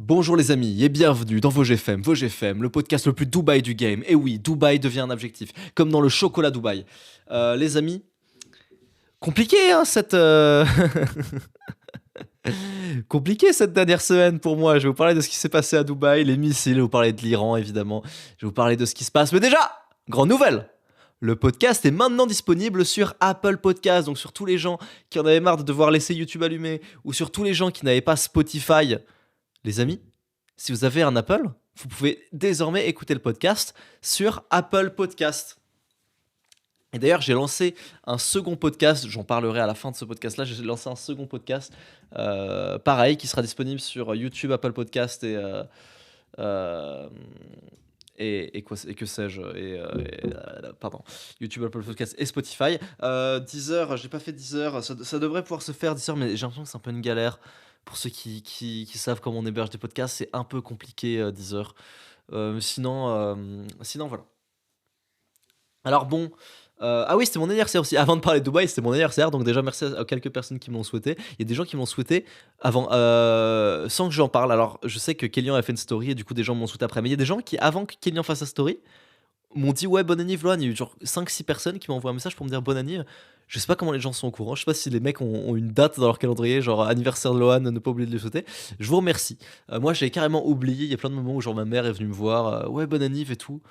Bonjour les amis et bienvenue dans VosGFM, VosGFM, le podcast le plus Dubaï du game. Et oui, Dubaï devient un objectif, comme dans le chocolat Dubaï. Les amis, compliqué hein, compliqué cette dernière semaine pour moi. Je vais vous parler de ce qui s'est passé à Dubaï, les missiles, je vais vous parler de l'Iran évidemment, je vais vous parler de ce qui se passe. Mais déjà, grande nouvelle, le podcast est maintenant disponible sur Apple Podcast, donc sur tous les gens qui en avaient marre de devoir laisser YouTube allumé, ou sur tous les gens qui n'avaient pas Spotify. Les amis, si vous avez un Apple, vous pouvez désormais écouter le podcast sur Apple Podcast. Et d'ailleurs, j'ai lancé un second podcast, j'en parlerai à la fin de ce podcast-là, j'ai lancé un second podcast, pareil, qui sera disponible sur YouTube, Apple Podcast euh, et que sais-je, pardon, YouTube, Apple Podcast et Spotify. Deezer, j'ai pas fait Deezer, ça devrait pouvoir se faire Deezer, mais j'ai l'impression que c'est un peu une galère. Pour ceux qui savent comment on héberge des podcasts, c'est un peu compliqué Deezer. Sinon, voilà. Alors bon, ah oui, c'était mon anniversaire aussi. Avant de parler de Dubaï, c'était mon anniversaire. Donc déjà, merci à quelques personnes qui me l'ont souhaité. Il y a des gens qui m'ont souhaité avant, sans que j'en parle. Alors, je sais que Kélian a fait une story et du coup, des gens m'ont souhaité après. Mais il y a des gens qui, avant que Kélian fasse sa story, m'ont dit ouais, bonne anniv Loan. Il y a eu genre 5-6 personnes qui m'ont envoyé un message pour me dire bonne anniv. Je sais pas comment les gens sont au courant. Je sais pas si les mecs ont une date dans leur calendrier, genre anniversaire de Loan, ne pas oublier de le souhaiter. Je vous remercie. Moi, j'ai carrément oublié. Il y a plein de moments où genre ma mère est venue me voir, ouais, bonne anniv et tout.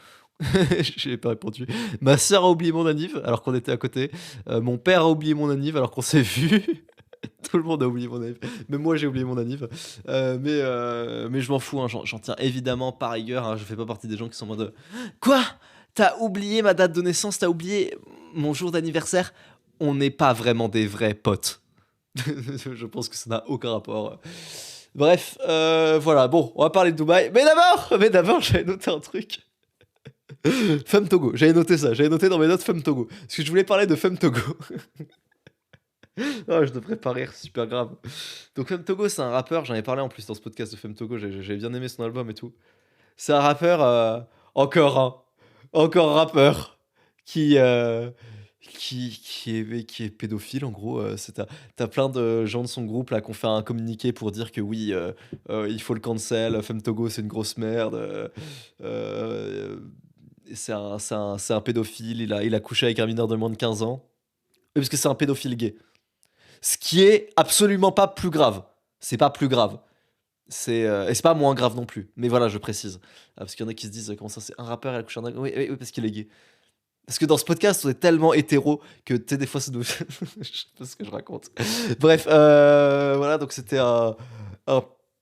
J'ai pas répondu. Ma sœur a oublié mon anniv alors qu'on était à côté. Mon père a oublié mon anniv alors qu'on s'est vu. Tout le monde a oublié mon anniv. Même moi j'ai oublié mon anniv. Mais je m'en fous, hein. J'en tiens évidemment par rigueur, hein. Je fais pas partie des gens qui sont en mode quoi? T'as oublié ma date de naissance? T'as oublié mon jour d'anniversaire? On n'est pas vraiment des vrais potes. Je pense que ça n'a aucun rapport. Bref, voilà. Bon, on va parler de Dubaï. Mais d'abord, j'avais noté un truc. Femme Togo, j'avais noté ça, j'avais noté dans mes notes Femme Togo. Parce que je voulais parler de Femme Togo. Ah, je devrais pas rire, c'est super grave. Donc Femme Togo, c'est un rappeur, j'en ai parlé en plus dans ce podcast de Femme Togo, j'avais bien aimé son album et tout. C'est un rappeur, encore un, encore rappeur, qui, euh, qui est pédophile en gros. T'as plein de gens de son groupe là qui ont fait un communiqué pour dire que oui, il faut le cancel, Femme Togo c'est une grosse merde. Euh, c'est un pédophile, il a couché avec un mineur de moins de 15 ans. Parce que c'est un pédophile gay. Ce qui est absolument pas plus grave. C'est pas plus grave. Et c'est pas moins grave non plus. Mais voilà, je précise. Parce qu'il y en a qui se disent comment ça, c'est un rappeur, il a couché un. Oui, oui, oui, parce qu'il est gay. Parce que dans ce podcast, on est tellement hétéro que tu sais, des fois, ça nous. Je sais pas ce que je raconte. Bref, voilà, donc c'était un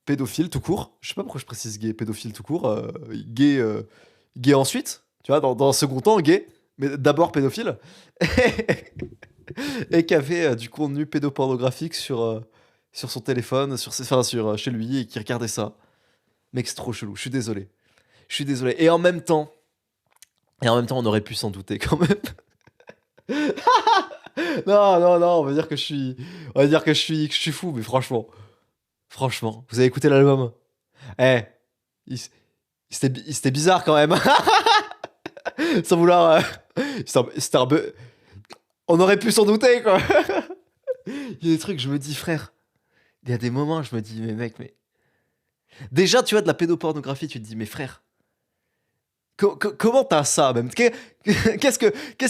pédophile tout court. Je sais pas pourquoi je précise gay, pédophile tout court. Gay ensuite, tu vois, dans un second temps, gay, mais d'abord pédophile. Et qui avait du contenu pédopornographique sur son téléphone, chez lui, et qui regardait ça. Mec, c'est trop chelou, je suis désolé. Je suis désolé. Et en même temps, on aurait pu s'en douter quand même. Non, non, non, on va dire que je suis fou, mais franchement, vous avez écouté l'album? Eh, il- c'était bizarre quand même. Sans vouloir. C'était un peu. On aurait pu s'en douter, quoi. Il y a des trucs, je me dis, frère. Il y a des moments, je me dis, mais mec, mais. Déjà, tu vois, de la pédopornographie, tu te dis, mais frère, comment t'as ça, même? Qu'est-ce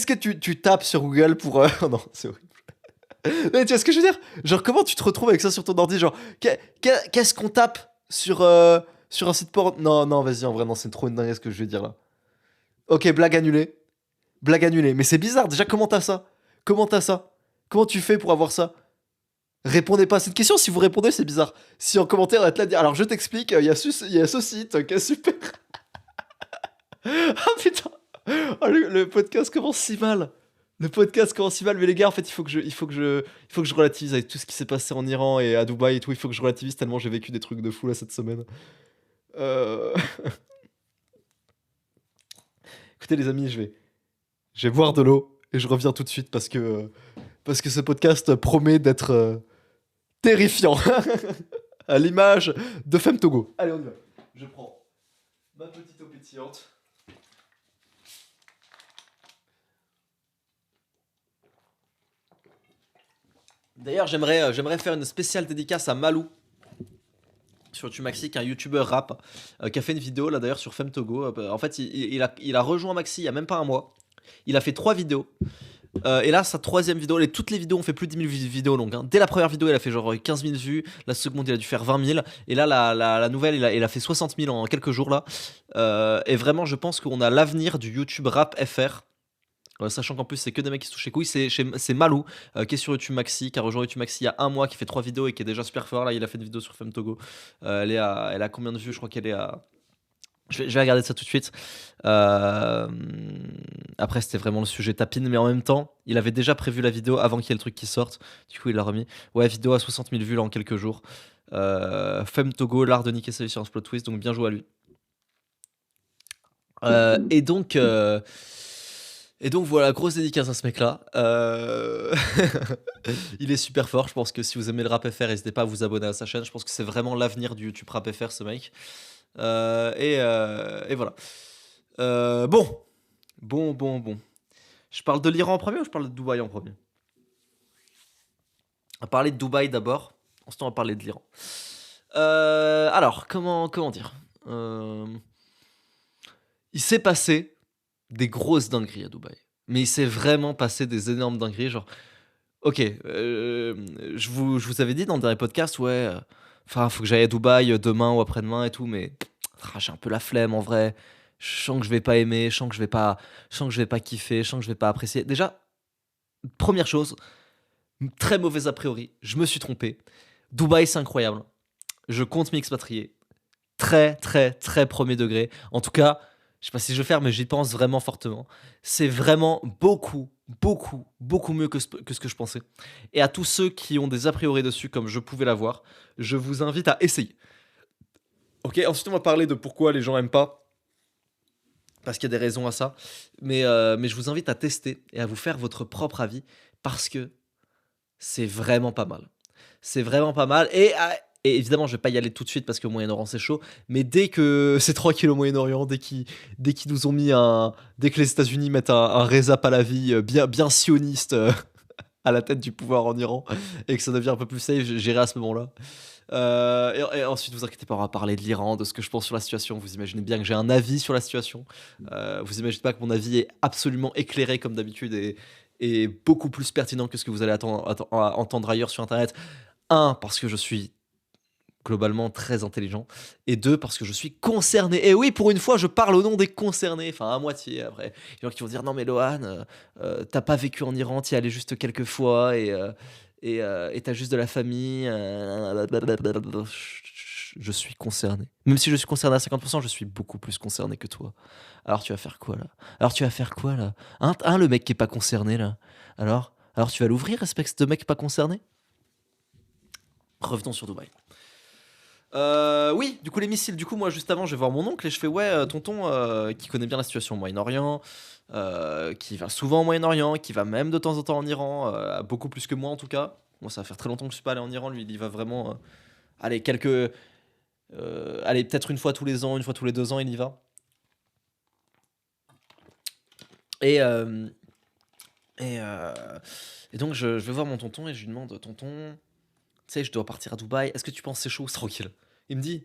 que tu tapes sur Google pour. Oh non, c'est horrible. Mais tu vois ce que je veux dire? Genre, comment tu te retrouves avec ça sur ton ordi? Genre, qu'est-ce qu'on tape sur un site porno? Non, non, vas-y, en vrai, non, c'est trop une dinguerie ce que je vais dire là. Ok, blague annulée. Blague annulée. Mais c'est bizarre, déjà, comment t'as ça? Comment t'as ça? Comment tu fais pour avoir ça? Répondez pas à cette question. Si vous répondez, c'est bizarre. Si en commentaire, on va te la dire. Alors, je t'explique, il y a ce site qui est super. Ah putain! Oh, le podcast commence si mal. Le podcast commence si mal, mais les gars, en fait, il faut que je relativise avec tout ce qui s'est passé en Iran et à Dubaï et tout. Il faut que je relativise tellement j'ai vécu des trucs de fou là cette semaine. Euh, Écoutez, les amis, je vais boire de l'eau et je reviens tout de suite parce que ce podcast promet d'être terrifiant à l'image de Femme Togo. Allez, on y va. Je prends ma petite eau pétillante. D'ailleurs, j'aimerais faire une spéciale dédicace à Malou. sur YouTube Maxi, qui est un youtubeur rap, qui a fait une vidéo là d'ailleurs sur Femtogo. En fait, il a rejoint Maxi il y a même pas un mois. Il a fait 3 vidéos. Et là, sa troisième vidéo, toutes les vidéos ont fait plus de 10 000 vidéos longues, hein. Dès la première vidéo, il a fait genre 15 000 vues. La seconde, il a dû faire 20 000. Et là, la nouvelle, il a fait 60 000 en quelques jours là. Et vraiment, je pense qu'on a l'avenir du YouTube Rap FR. Sachant qu'en plus, c'est que des mecs qui se touchent les couilles. C'est Malou, qui est sur YouTube Maxi, qui a rejoint YouTube Maxi il y a un mois, qui fait 3 vidéos et qui est déjà super fort. Là, il a fait une vidéo sur Femtogo. Elle a combien de vues? Je crois qu'elle est à. Je vais regarder ça tout de suite. Euh, Après, c'était vraiment le sujet tapine, mais en même temps, il avait déjà prévu la vidéo avant qu'il y ait le truc qui sorte. Du coup, il l'a remis. Ouais, vidéo à 60 000 vues là en quelques jours. Femtogo, l'art de niquer sa vie sur un plot twist, donc bien joué à lui. Et donc, voilà, grosse dédicace à ce mec-là. Il est super fort. Je pense que si vous aimez le rap FR, n'hésitez pas à vous abonner à sa chaîne. Je pense que c'est vraiment l'avenir du YouTube rap FR, ce mec. Et voilà. Bon. Je parle de l'Iran en premier ou je parle de Dubaï en premier? On va parler de Dubaï d'abord. Ensuite, on va parler de l'Iran. Alors, comment dire? Il s'est passé des grosses dingueries à Dubaï. Mais il s'est vraiment passé des énormes dingueries. Genre, ok, je vous avais dit dans le dernier podcast, ouais, enfin, faut que j'aille à Dubaï demain ou après-demain et tout, mais j'ai un peu la flemme en vrai. Je sens que je vais pas aimer, je sens que je vais pas kiffer, je sens que je vais pas apprécier. Déjà, première chose, très mauvaise a priori, je me suis trompé. Dubaï, c'est incroyable. Je compte m'y expatrier. Très, très, très premier degré. En tout cas, je sais pas si je vais faire, mais j'y pense vraiment fortement. C'est vraiment beaucoup, beaucoup, beaucoup mieux que ce que je pensais. Et à tous ceux qui ont des a priori dessus, comme je pouvais l'avoir, je vous invite à essayer. Ok, ensuite on va parler de pourquoi les gens aiment pas, parce qu'il y a des raisons à ça. Mais je vous invite à tester et à vous faire votre propre avis, parce que c'est vraiment pas mal. C'est vraiment pas mal. Et évidemment, je vais pas y aller tout de suite parce qu'au Moyen-Orient c'est chaud. Mais dès que c'est tranquille au Moyen-Orient, dès qu'ils nous ont mis dès que les États-Unis mettent un Reza Pahlavi bien sioniste à la tête du pouvoir en Iran et que ça devient un peu plus safe, j'irai à ce moment-là. Et ensuite, vous inquiétez pas, on va parler de l'Iran, de ce que je pense sur la situation. Vous imaginez bien que j'ai un avis sur la situation. Vous imaginez pas que mon avis est absolument éclairé comme d'habitude et beaucoup plus pertinent que ce que vous allez entendre ailleurs sur Internet. Un, parce que je suis globalement très intelligent, et deux, parce que je suis concerné. Et oui, pour une fois, je parle au nom des concernés, enfin à moitié. Après, il y en a qui vont dire non mais Lohan, t'as pas vécu en Iran, t'y es allé juste quelques fois et t'as juste de la famille. Je suis concerné. Même si je suis concerné à 50%, je suis beaucoup plus concerné que toi. Alors tu vas faire quoi là? Hein, le mec qui est pas concerné là. Alors tu vas l'ouvrir, respect ce mec pas concerné? Revenons sur Dubaï. Oui, du coup les missiles. Du coup moi juste avant je vais voir mon oncle et je fais ouais tonton qui connaît bien la situation au Moyen-Orient, qui va souvent au Moyen-Orient, qui va même de temps en temps en Iran, beaucoup plus que moi en tout cas. Moi ça va faire très longtemps que je suis pas allé en Iran, lui il y va vraiment. Allez allez peut-être une fois tous les ans, une fois tous les 2 ans il y va. Et euh, et, euh, et donc je vais voir mon tonton et je lui demande tonton, tu sais je dois partir à Dubaï, est-ce que tu penses que c'est chaud ou c'est tranquille? Il me dit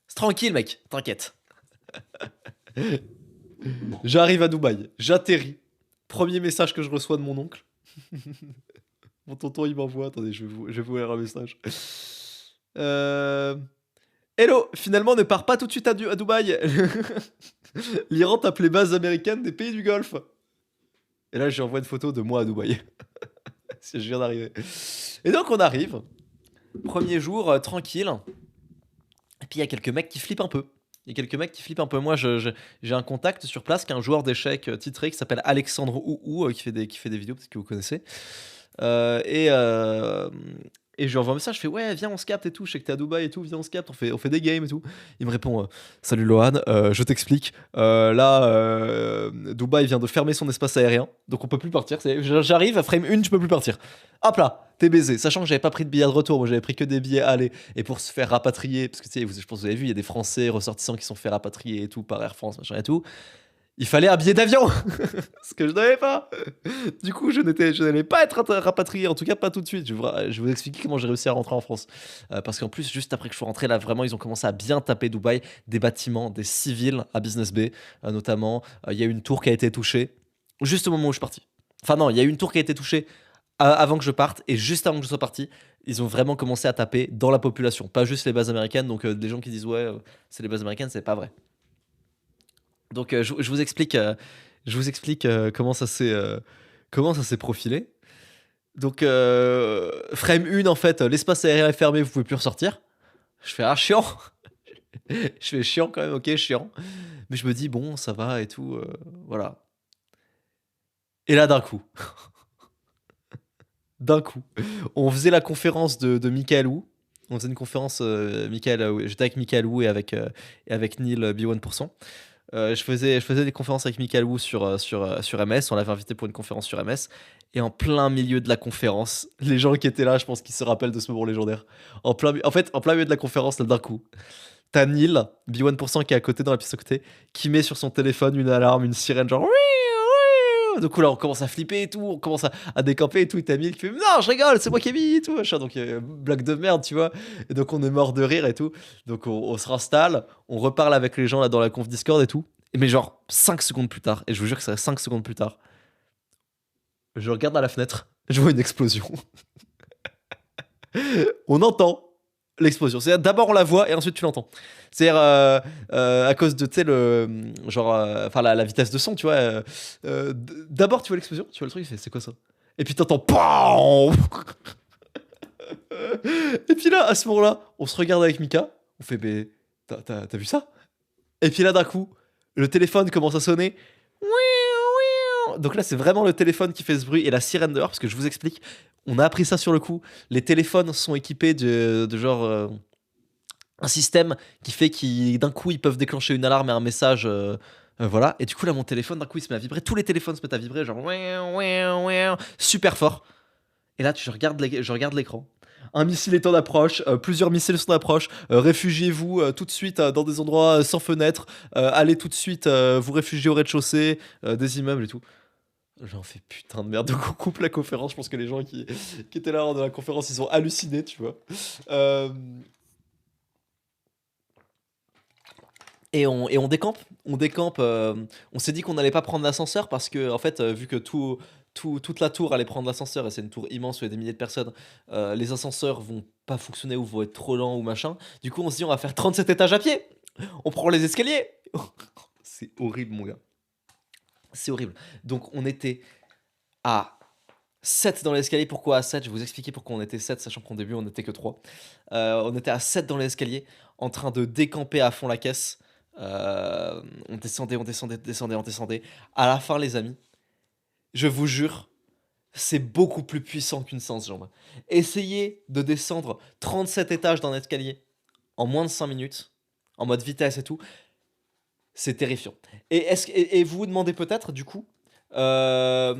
c'est tranquille, mec, t'inquiète. J'arrive à Dubaï, j'atterris. Premier message que je reçois de mon oncle. Mon tonton, il m'envoie. Attendez, je vais vous lire un message. Euh, Hello, finalement, ne pars pas tout de suite à Dubaï. L'Iran tape les bases américaines des pays du Golfe. Et là, j'envoie une photo de moi à Dubaï. Je viens d'arriver. Et donc, on arrive. Premier jour, tranquille. Et puis, il y a quelques mecs qui flippent un peu. Moi, j'ai un contact sur place qui est un joueur d'échecs titré qui s'appelle Alexandre Ouhou, qui fait des vidéos, peut-être que vous connaissez. Euh, et, euh, et je lui envoie un message, je fais ouais, viens, on se capte et tout. Je sais que t'es à Dubaï et tout, viens, on se capte, on fait des games et tout. Il me répond salut Lohan, je t'explique. Là, Dubaï vient de fermer son espace aérien, donc on peut plus partir. J'arrive à frame 1, je peux plus partir. Hop là, t'es baisé. Sachant que j'avais pas pris de billets de retour, moi j'avais pris que des billets aller. Et pour se faire rapatrier, parce que tu sais, je pense que vous avez vu, il y a des Français ressortissants qui sont fait rapatrier et tout par Air France, machin et tout. il fallait un billet d'avion, ce que je n'avais pas. Du coup, je n'allais pas être rapatrié, en tout cas pas tout de suite. Je vais vous expliquer comment j'ai réussi à rentrer en France. Parce qu'en plus, juste après que je suis rentré, là, vraiment, ils ont commencé à bien taper Dubaï, des bâtiments, des civils à Business Bay, notamment. Il y a eu une tour qui a été touchée, juste au moment où je suis parti. Enfin non, il y a eu une tour qui a été touchée avant que je parte, et juste avant que je sois parti, ils ont vraiment commencé à taper dans la population, pas juste les bases américaines. Donc des gens qui disent ouais, c'est les bases américaines, c'est pas vrai. Donc je vous explique comment ça s'est profilé. Donc frame 1 en fait, l'espace aérien est fermé, vous pouvez plus ressortir. Je fais ah chiant. Je fais chiant quand même, ok chiant. Mais je me dis bon ça va et tout, voilà. Et là d'un coup, on faisait la conférence de Michael Wu. On faisait une conférence, j'étais avec Michael Wu et avec Neil B1%. Je faisais des conférences avec Michael Wu sur MS. On l'avait invité pour une conférence sur MS. Et en plein milieu de la conférence, les gens qui étaient là, je pense qu'ils se rappellent de ce moment légendaire. En plein milieu de la conférence, là, d'un coup, t'as Neil, B1% qui est à côté, dans la pièce à côté, qui met sur son téléphone une alarme, une sirène, genre. Du coup, là, on commence à flipper et tout, on commence à décamper et tout. Et t'as Neil qui fait non, je rigole, c'est moi qui ai mis et tout, machin. Donc, blague de merde, tu vois. Et donc, on est mort de rire et tout. Donc, on se réinstalle, on reparle avec les gens là dans la conf Discord et tout. Mais genre 5 secondes plus tard, et je vous jure que c'est 5 secondes plus tard, je regarde à la fenêtre, je vois une explosion. On entend l'explosion. C'est-à-dire d'abord on la voit et ensuite tu l'entends. C'est-à-dire à cause de, tu sais, genre, enfin la vitesse de son, tu vois. D'abord tu vois l'explosion, tu vois le truc, c'est quoi ça? Et puis t'entends PAM. Et puis là, à ce moment-là, on se regarde avec Mika, on fait, mais t'as vu ça? Et puis là, d'un coup, le téléphone commence à sonner. Donc là, c'est vraiment le téléphone qui fait ce bruit et la sirène dehors, parce que je vous explique, on a appris ça sur le coup. Les téléphones sont équipés de genre un système qui fait qu'ils d'un coup ils peuvent déclencher une alarme et un message. Voilà. Et du coup, là, mon téléphone, d'un coup, il se met à vibrer. Tous les téléphones se mettent à vibrer, genre super fort. Et là, je regarde l'écran. Un missile est en approche, plusieurs missiles sont en approche. Réfugiez-vous tout de suite dans des endroits sans fenêtre. Allez tout de suite vous réfugier au rez-de-chaussée, des immeubles et tout. J'en fais putain de merde. Donc on coupe la conférence. Je pense que les gens qui étaient là lors de la conférence, ils ont halluciné, tu vois. Euh, et on décampe. On décampe. On s'est dit qu'on n'allait pas prendre l'ascenseur parce que, en fait, vu que toute la tour allait prendre l'ascenseur et c'est une tour immense où il y a des milliers de personnes, les ascenseurs vont pas fonctionner ou vont être trop lents ou machin. Du coup, on se dit on va faire 37 étages à pied. On prend les escaliers. C'est horrible, mon gars. C'est horrible. Donc on était à 7 dans l'escalier. Pourquoi à 7? Je vais vous expliquer pourquoi on était 7, sachant qu'au début on n'était que 3. On était à 7 dans l'escalier, en train de décamper à fond la caisse. On descendait, on descendait, descendait, on descendait. À la fin, les amis, je vous jure, c'est beaucoup plus puissant qu'une séance jambes. Essayez de descendre 37 étages d'un escalier en moins de 5 minutes, en mode vitesse et tout, c'est terrifiant. Et vous vous demandez peut-être, du coup, euh,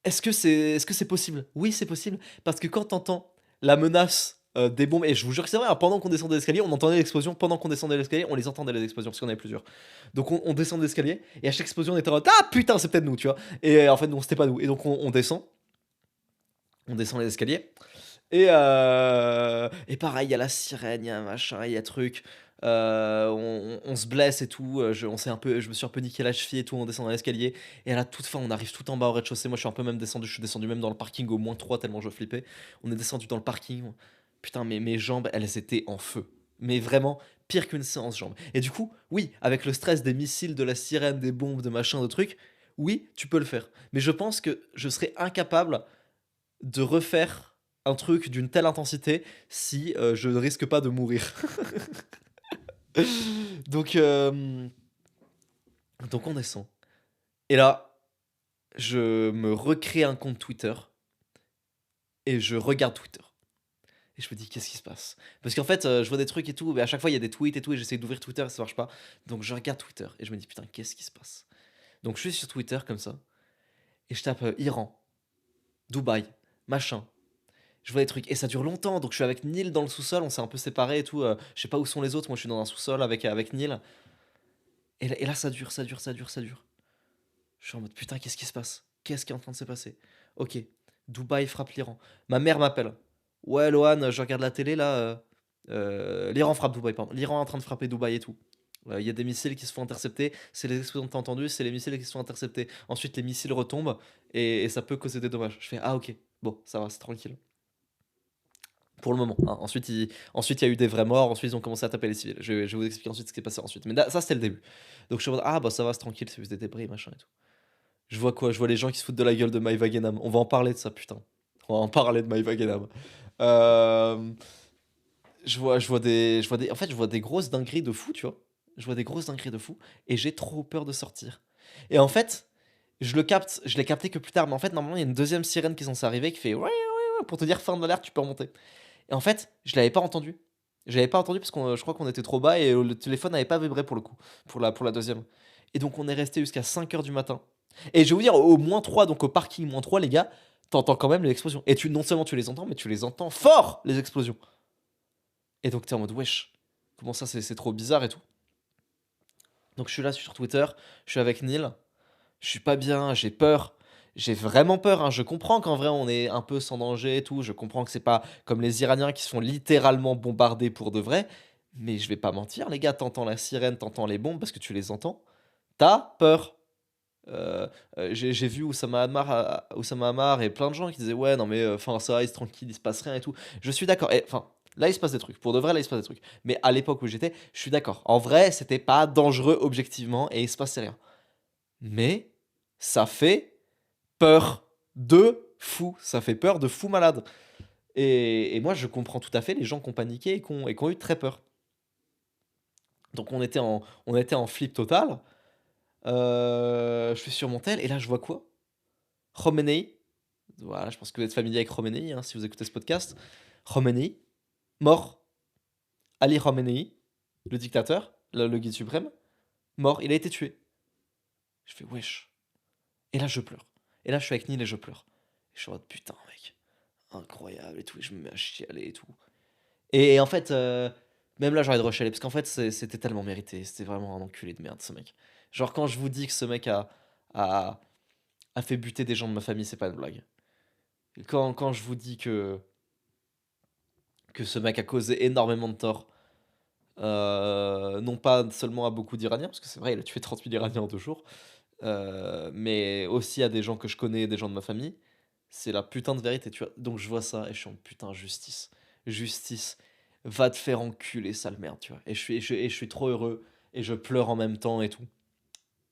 est-ce que c'est possible? Oui, c'est possible. Parce que quand t'entends la menace des bombes, et je vous jure que c'est vrai, hein, pendant qu'on descendait l'escalier, on entendait l'explosion. Pendant qu'on descendait l'escalier, on les entendait les explosions, parce qu'on avait plusieurs. Donc on descend l'escalier, et à chaque explosion, on était en mode ah putain, c'est peut-être nous, tu vois. Et en fait, non, c'était pas nous. Et donc on descend. On descend les escaliers. Et pareil, il y a la sirène, il y a un machin, il y a truc. On se blesse et tout. Je me suis un peu niqué la cheville et tout en descendant l'escalier. Et à la toute fin, on arrive tout en bas au rez-de-chaussée. Moi, je suis un peu même descendu. Je suis descendu même dans le parking au moins 3 tellement je flippais. On est descendu dans le parking. Putain, mais mes jambes, elles étaient en feu. Mais vraiment, pire qu'une séance jambes. Et du coup, oui, avec le stress des missiles, de la sirène, des bombes, de machin, de trucs, oui, tu peux le faire. Mais je pense que je serais incapable de refaire un truc d'une telle intensité si je ne risque pas de mourir. donc, euh, donc on descend. Et là, je me recrée un compte Twitter et je regarde Twitter. Et je me dis, qu'est-ce qui se passe? Parce qu'en fait, je vois des trucs et tout, mais à chaque fois, il y a des tweets et tout, et j'essaie d'ouvrir Twitter et ça marche pas. Donc je regarde Twitter et je me dis, putain, qu'est-ce qui se passe? Donc je suis sur Twitter comme ça, et je tape Iran, Dubaï, machin. Je vois des trucs, et ça dure longtemps, donc je suis avec Neil dans le sous-sol, on s'est un peu séparés et tout. Je sais pas où sont les autres, moi je suis dans un sous-sol avec Neil. Et là, ça dure, ça dure, ça dure, ça dure. Je suis en mode putain, qu'est-ce qui se passe? Qu'est-ce qui est en train de se passer? Ok, Dubaï frappe l'Iran. Ma mère m'appelle. Ouais, Lohan, je regarde la télé là. L'Iran frappe Dubaï, pardon. L'Iran est en train de frapper Dubaï et tout. Il y a des missiles qui se font intercepter. C'est les explosions que t'as entendues, c'est les missiles qui se font intercepter. Ensuite, les missiles retombent et ça peut causer des dommages. Je fais ah, ok, bon, ça va, c'est tranquille. Pour le moment, hein. Ensuite, il y a eu des vrais morts. Ensuite, ils ont commencé à taper les civils. Je vais vous expliquer ensuite ce qui s'est passé ensuite. Mais là, ça, c'était le début. Donc, je suis en mode, ah, bah ça va, c'est tranquille, c'est juste des débris, machin et tout. Je vois quoi? Je vois les gens qui se foutent de la gueule de Maïva Genam. On va en parler de ça, putain. On va en parler de Maïva Genam. Euh, en fait, je vois des grosses dingueries de fou, tu vois. Je vois des grosses dingueries de fou et j'ai trop peur de sortir. Et en fait, je l'ai capté que plus tard. Mais en fait, normalement, il y a une deuxième sirène qui est censée arriver qui fait ouais, ouais, ouais, pour te dire fin de l'alerte, tu peux remonter. Et en fait, je l'avais pas entendu. Je l'avais pas entendu parce que je crois qu'on était trop bas et le téléphone n'avait pas vibré pour le coup, pour la deuxième. Et donc, on est resté jusqu'à 5 heures du matin. Et je vais vous dire, au moins 3, donc au parking moins 3 les gars, t'entends quand même les explosions. Et non seulement tu les entends, mais tu les entends fort, les explosions. Et donc, t'es en mode, wesh, comment ça, c'est trop bizarre et tout. Donc, je suis là sur Twitter, je suis avec Neil, je suis pas bien, j'ai peur. J'ai vraiment peur, hein. Je comprends qu'en vrai on est un peu sans danger et tout. Je comprends que c'est pas comme les Iraniens qui se font littéralement bombarder pour de vrai. Mais je vais pas mentir, les gars, t'entends la sirène, t'entends les bombes parce que tu les entends. T'as peur. Euh, j'ai vu Oussama Ammar et plein de gens qui disaient ouais non mais enfin ça va, il se tranquille, il se passe rien et tout. Je suis d'accord. Enfin là il se passe des trucs. Pour de vrai là il se passe des trucs. Mais à l'époque où j'étais, je suis d'accord. En vrai c'était pas dangereux objectivement et il se passait rien. Mais ça fait peur de fou. Ça fait peur de fou malade. Et moi, je comprends tout à fait les gens qui ont paniqué et qui ont eu très peur. Donc, on était en flip total. Je suis sur mon tel et là, je vois quoi? Khomeini. Voilà, je pense que vous êtes familier avec Khomeini, hein, si vous écoutez ce podcast. Khomeini, mort. Ali Khomeini, le dictateur, le guide suprême, mort. Il a été tué. Je fais wesh. Et là, je pleure. Et là, je suis avec Neil et je pleure. Et je suis en mode putain, mec, incroyable et tout. Et je me mets à chialer et tout. Et en fait, même là, j'aurais de rechialer parce qu'en fait, c'était tellement mérité. C'était vraiment un enculé de merde, ce mec. Genre, quand je vous dis que ce mec a, a fait buter des gens de ma famille, c'est pas une blague. Quand je vous dis que ce mec a causé énormément de tort, non pas seulement à beaucoup d'Iraniens, parce que c'est vrai, il a tué 30 000 Iraniens en 2 jours, mais aussi à des gens que je connais, des gens de ma famille, c'est la putain de vérité, tu vois. Donc je vois ça et je suis en putain, justice. Justice. Va te faire enculer, sale merde, tu vois. Et je suis trop heureux et je pleure en même temps et tout.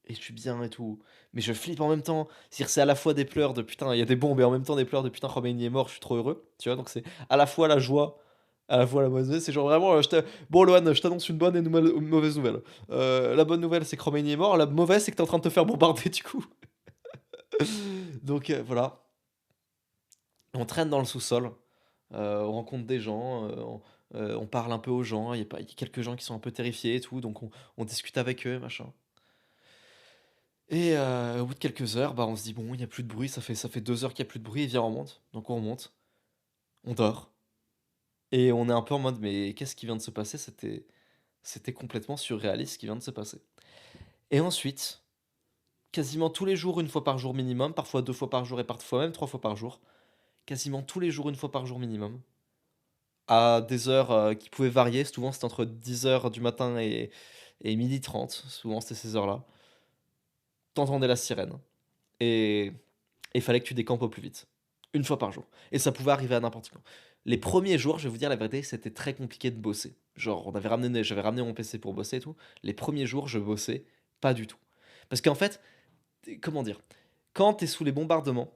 Et je suis bien et tout. Mais je flippe en même temps. C'est-à-dire, c'est à la fois des pleurs de putain, il y a des bombes et en même temps des pleurs de putain, Khomeini est mort, je suis trop heureux. Tu vois, donc c'est à la fois la joie, à la fois la mauvaise nouvelle. C'est genre vraiment, bon, Lohan, je t'annonce une bonne et une mauvaise nouvelle. La bonne nouvelle, c'est que Khomeini est mort. La mauvaise, c'est que t'es en train de te faire bombarder, du coup. Donc voilà. On traîne dans le sous-sol. On rencontre des gens. On parle un peu aux gens. Il y a quelques gens qui sont un peu terrifiés et tout. Donc on discute avec eux, machin. Et au bout de quelques heures, bah, on se dit, bon, il n'y a plus de bruit, ça fait 2 heures qu'il n'y a plus de bruit, et viens, on remonte. Donc on remonte, on dort, et on est un peu en mode, mais qu'est-ce qui vient de se passer? C'était complètement surréaliste ce qui vient de se passer. Et ensuite, quasiment tous les jours, une fois par jour minimum, parfois 2 fois par jour et parfois même 3 fois par jour, quasiment tous les jours, une fois par jour minimum, à des heures qui pouvaient varier, souvent c'était entre 10 heures du matin et 12h30, souvent c'était ces heures-là, t'entendais la sirène. Et il fallait que tu décampes au plus vite. Une fois par jour. Et ça pouvait arriver à n'importe quand. Les premiers jours, je vais vous dire la vérité, c'était très compliqué de bosser. Genre, j'avais ramené mon PC pour bosser et tout. Les premiers jours, je bossais pas du tout. Parce qu'en fait, comment dire, quand t'es sous les bombardements,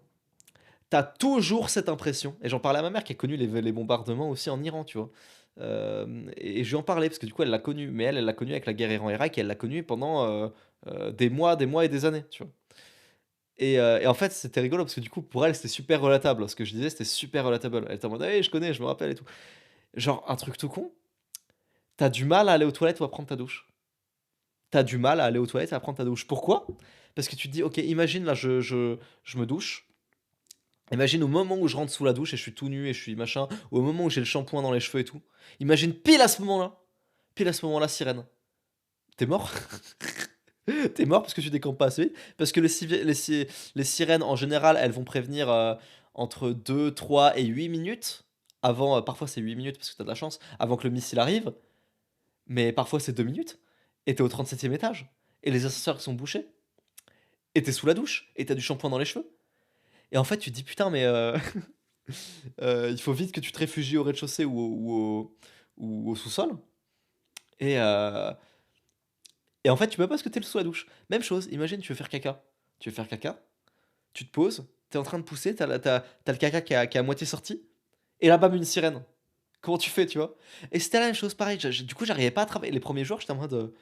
t'as toujours cette impression, et j'en parlais à ma mère qui a connu les bombardements aussi en Iran, tu vois. Et je lui en parlais parce que du coup, elle l'a connu, mais elle l'a connu avec la guerre Iran-Irak et elle l'a connu pendant des mois et des années, tu vois. Et en fait, c'était rigolo parce que du coup, pour elle, c'était super relatable. Ce que je disais, c'était super relatable. Elle était en mode, hey, je connais, je me rappelle et tout. Genre, un truc tout con, t'as du mal à aller aux toilettes ou à prendre ta douche. T'as du mal à aller aux toilettes et à prendre ta douche. Pourquoi? Parce que tu te dis, ok, imagine là, je me douche. Imagine au moment où je rentre sous la douche et je suis tout nu et je suis machin, ou au moment où j'ai le shampoing dans les cheveux et tout. Imagine pile à ce moment-là, sirène. T'es mort? T'es mort parce que tu décampes pas assez vite. Parce que les sirènes, en général, elles vont prévenir entre 2, 3 et 8 minutes. Avant, parfois c'est 8 minutes parce que t'as de la chance, avant que le missile arrive. Mais parfois c'est 2 minutes. Et t'es au 37e étage. Et les ascenseurs sont bouchés. Et t'es sous la douche. Et t'as du shampoing dans les cheveux. Et en fait, tu te dis putain, mais il faut vite que tu te réfugies au rez-de-chaussée ou au sous-sol. Et, euh, et en fait, tu peux pas parce que t'es sous la douche. Même chose, imagine, tu veux faire caca. Tu veux faire caca, tu te poses, t'es en train de pousser, t'as le caca qui est à moitié sorti, et là, bam, une sirène. Comment tu fais, tu vois? Et c'était la même chose, pareil. Du coup, j'arrivais pas à travailler. Les premiers jours, j'étais en mode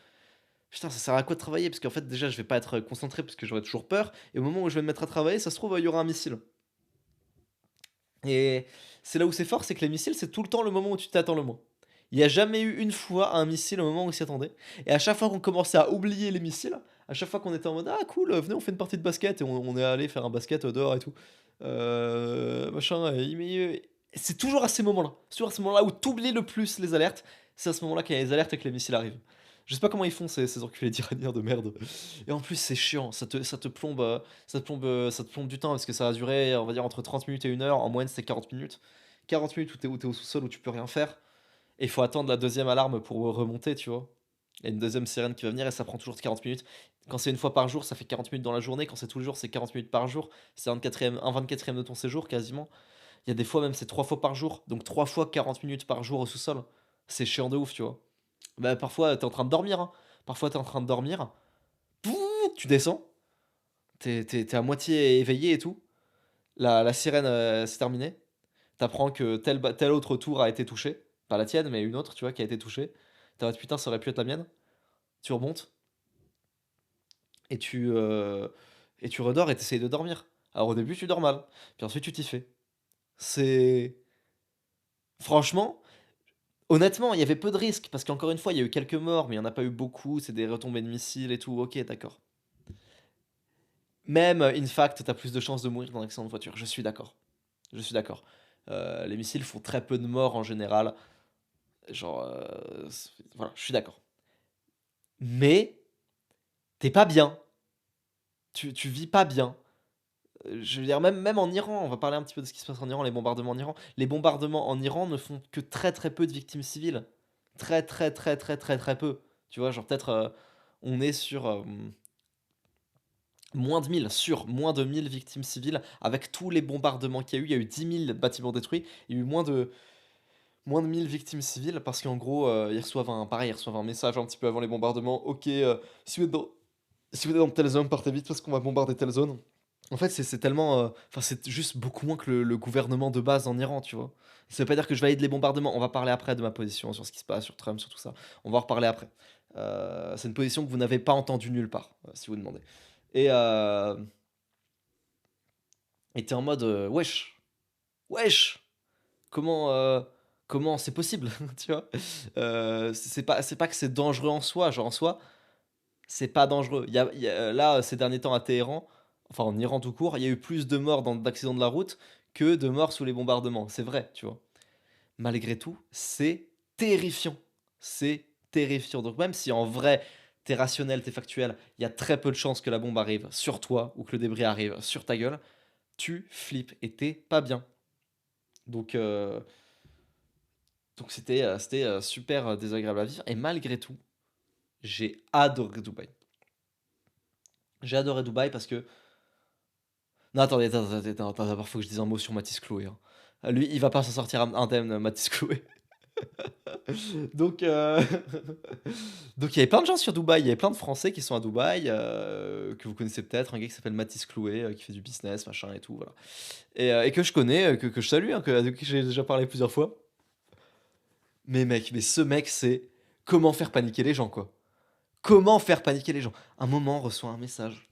putain, ça sert à quoi de travailler? Parce qu'en fait, déjà, je vais pas être concentré parce que j'aurai toujours peur. Et au moment où je vais me mettre à travailler, ça se trouve, il y aura un missile. Et c'est là où c'est fort, c'est que les missiles, c'est tout le temps le moment où tu t'attends le moins. Il n'y a jamais eu une fois un missile au moment où il s'y attendait. Et à chaque fois qu'on commençait à oublier les missiles, à chaque fois qu'on était en mode ah cool, venez on fait une partie de basket et on est allé faire un basket dehors et tout. Machin, c'est toujours à ces moments-là. C'est toujours à ce moment-là où tu oublies le plus les alertes. C'est à ce moment-là qu'il y a les alertes et que les missiles arrivent. Je sais pas comment ils font ces enculés d'Iraniens de merde. Et en plus c'est chiant, ça te plombe, ça te plombe du temps parce que ça va durer, on va dire, entre 30 minutes et 1 heure. En moyenne, c'est 40 minutes. 40 minutes où t'es au sous-sol, où tu peux rien faire. Et il faut attendre la deuxième alarme pour remonter, tu vois. Il y a une deuxième sirène qui va venir et ça prend toujours 40 minutes. Quand c'est une fois par jour, ça fait 40 minutes dans la journée. Quand c'est tous les jours, c'est 40 minutes par jour. C'est un 24e de ton séjour quasiment. Il y a des fois même, c'est 3 fois par jour. Donc 3 fois 40 minutes par jour au sous-sol. C'est chiant de ouf, tu vois. Bah, parfois, t'es en train de dormir, hein. Parfois, t'es en train de dormir. Pouh, tu descends. T'es à moitié éveillé et tout. La sirène, c'est terminé. T'apprends que tel autre tour a été touché. Pas la tienne, mais une autre, tu vois, qui a été touchée. T'es en mode, putain, ça aurait pu être la mienne. Tu remontes et tu redors et t'essayes de dormir. Alors au début, tu dors mal. Puis ensuite, tu t'y fais. C'est... Franchement, honnêtement, il y avait peu de risques. Parce qu'encore une fois, il y a eu quelques morts, mais il n'y en a pas eu beaucoup. C'est des retombées de missiles et tout. Ok, d'accord. Même, in fact, t'as plus de chances de mourir dans un accident de voiture. Je suis d'accord. Je suis d'accord. Les missiles font très peu de morts en général. Genre, voilà, je suis d'accord. Mais t'es pas bien. Tu vis pas bien. Je veux dire, même en Iran, on va parler un petit peu de ce qui se passe en Iran, les bombardements en Iran. Les bombardements en Iran ne font que très très peu de victimes civiles. Très très très très très très peu. Tu vois, genre peut-être on est sur moins de 1000, sur moins de 1000 victimes civiles avec tous les bombardements qu'il y a eu. Il y a eu 10 000 bâtiments détruits. Il y a eu moins de 1000 victimes civiles parce qu'en gros, pareil, ils reçoivent un message un petit peu avant les bombardements. Ok, si vous êtes dans telle zone, partez vite parce qu'on va bombarder telle zone. En fait, c'est tellement. Enfin, c'est juste beaucoup moins que le gouvernement de base en Iran, tu vois. Ça veut pas dire que je valide les bombardements. On va parler après de ma position sur ce qui se passe, sur Trump, sur tout ça. On va en reparler après. C'est une position que vous n'avez pas entendue nulle part, si vous demandez. Et et t'es en mode wesh, wesh, comment, comment c'est possible, tu vois. C'est pas que c'est dangereux en soi, genre en soi, c'est pas dangereux. Là, ces derniers temps à Téhéran, enfin en Iran tout court, il y a eu plus de morts d'accidents de la route que de morts sous les bombardements. C'est vrai, tu vois. Malgré tout, c'est terrifiant. C'est terrifiant. Donc même si en vrai, t'es rationnel, t'es factuel, il y a très peu de chances que la bombe arrive sur toi ou que le débris arrive sur ta gueule, tu flippes et t'es pas bien. Donc, c'était super désagréable à vivre. Et malgré tout, j'ai adoré Dubaï. J'ai adoré Dubaï parce que non, attendez, attends, d'abord, faut que je dise un mot sur Mathis Chloé, hein. Lui, il va pas s'en sortir indemne, Mathis Chloé. Donc, donc il y avait plein de gens sur Dubaï, il y avait plein de Français qui sont à Dubaï, que vous connaissez peut-être, un gars qui s'appelle Mathis Chloé, qui fait du business, machin et tout, voilà. Et que je connais, que je salue, hein, de qui j'ai déjà parlé plusieurs fois. Mais mec, mais ce mec, c'est comment faire paniquer les gens, quoi. Comment faire paniquer les gens? Un moment, on reçoit un message.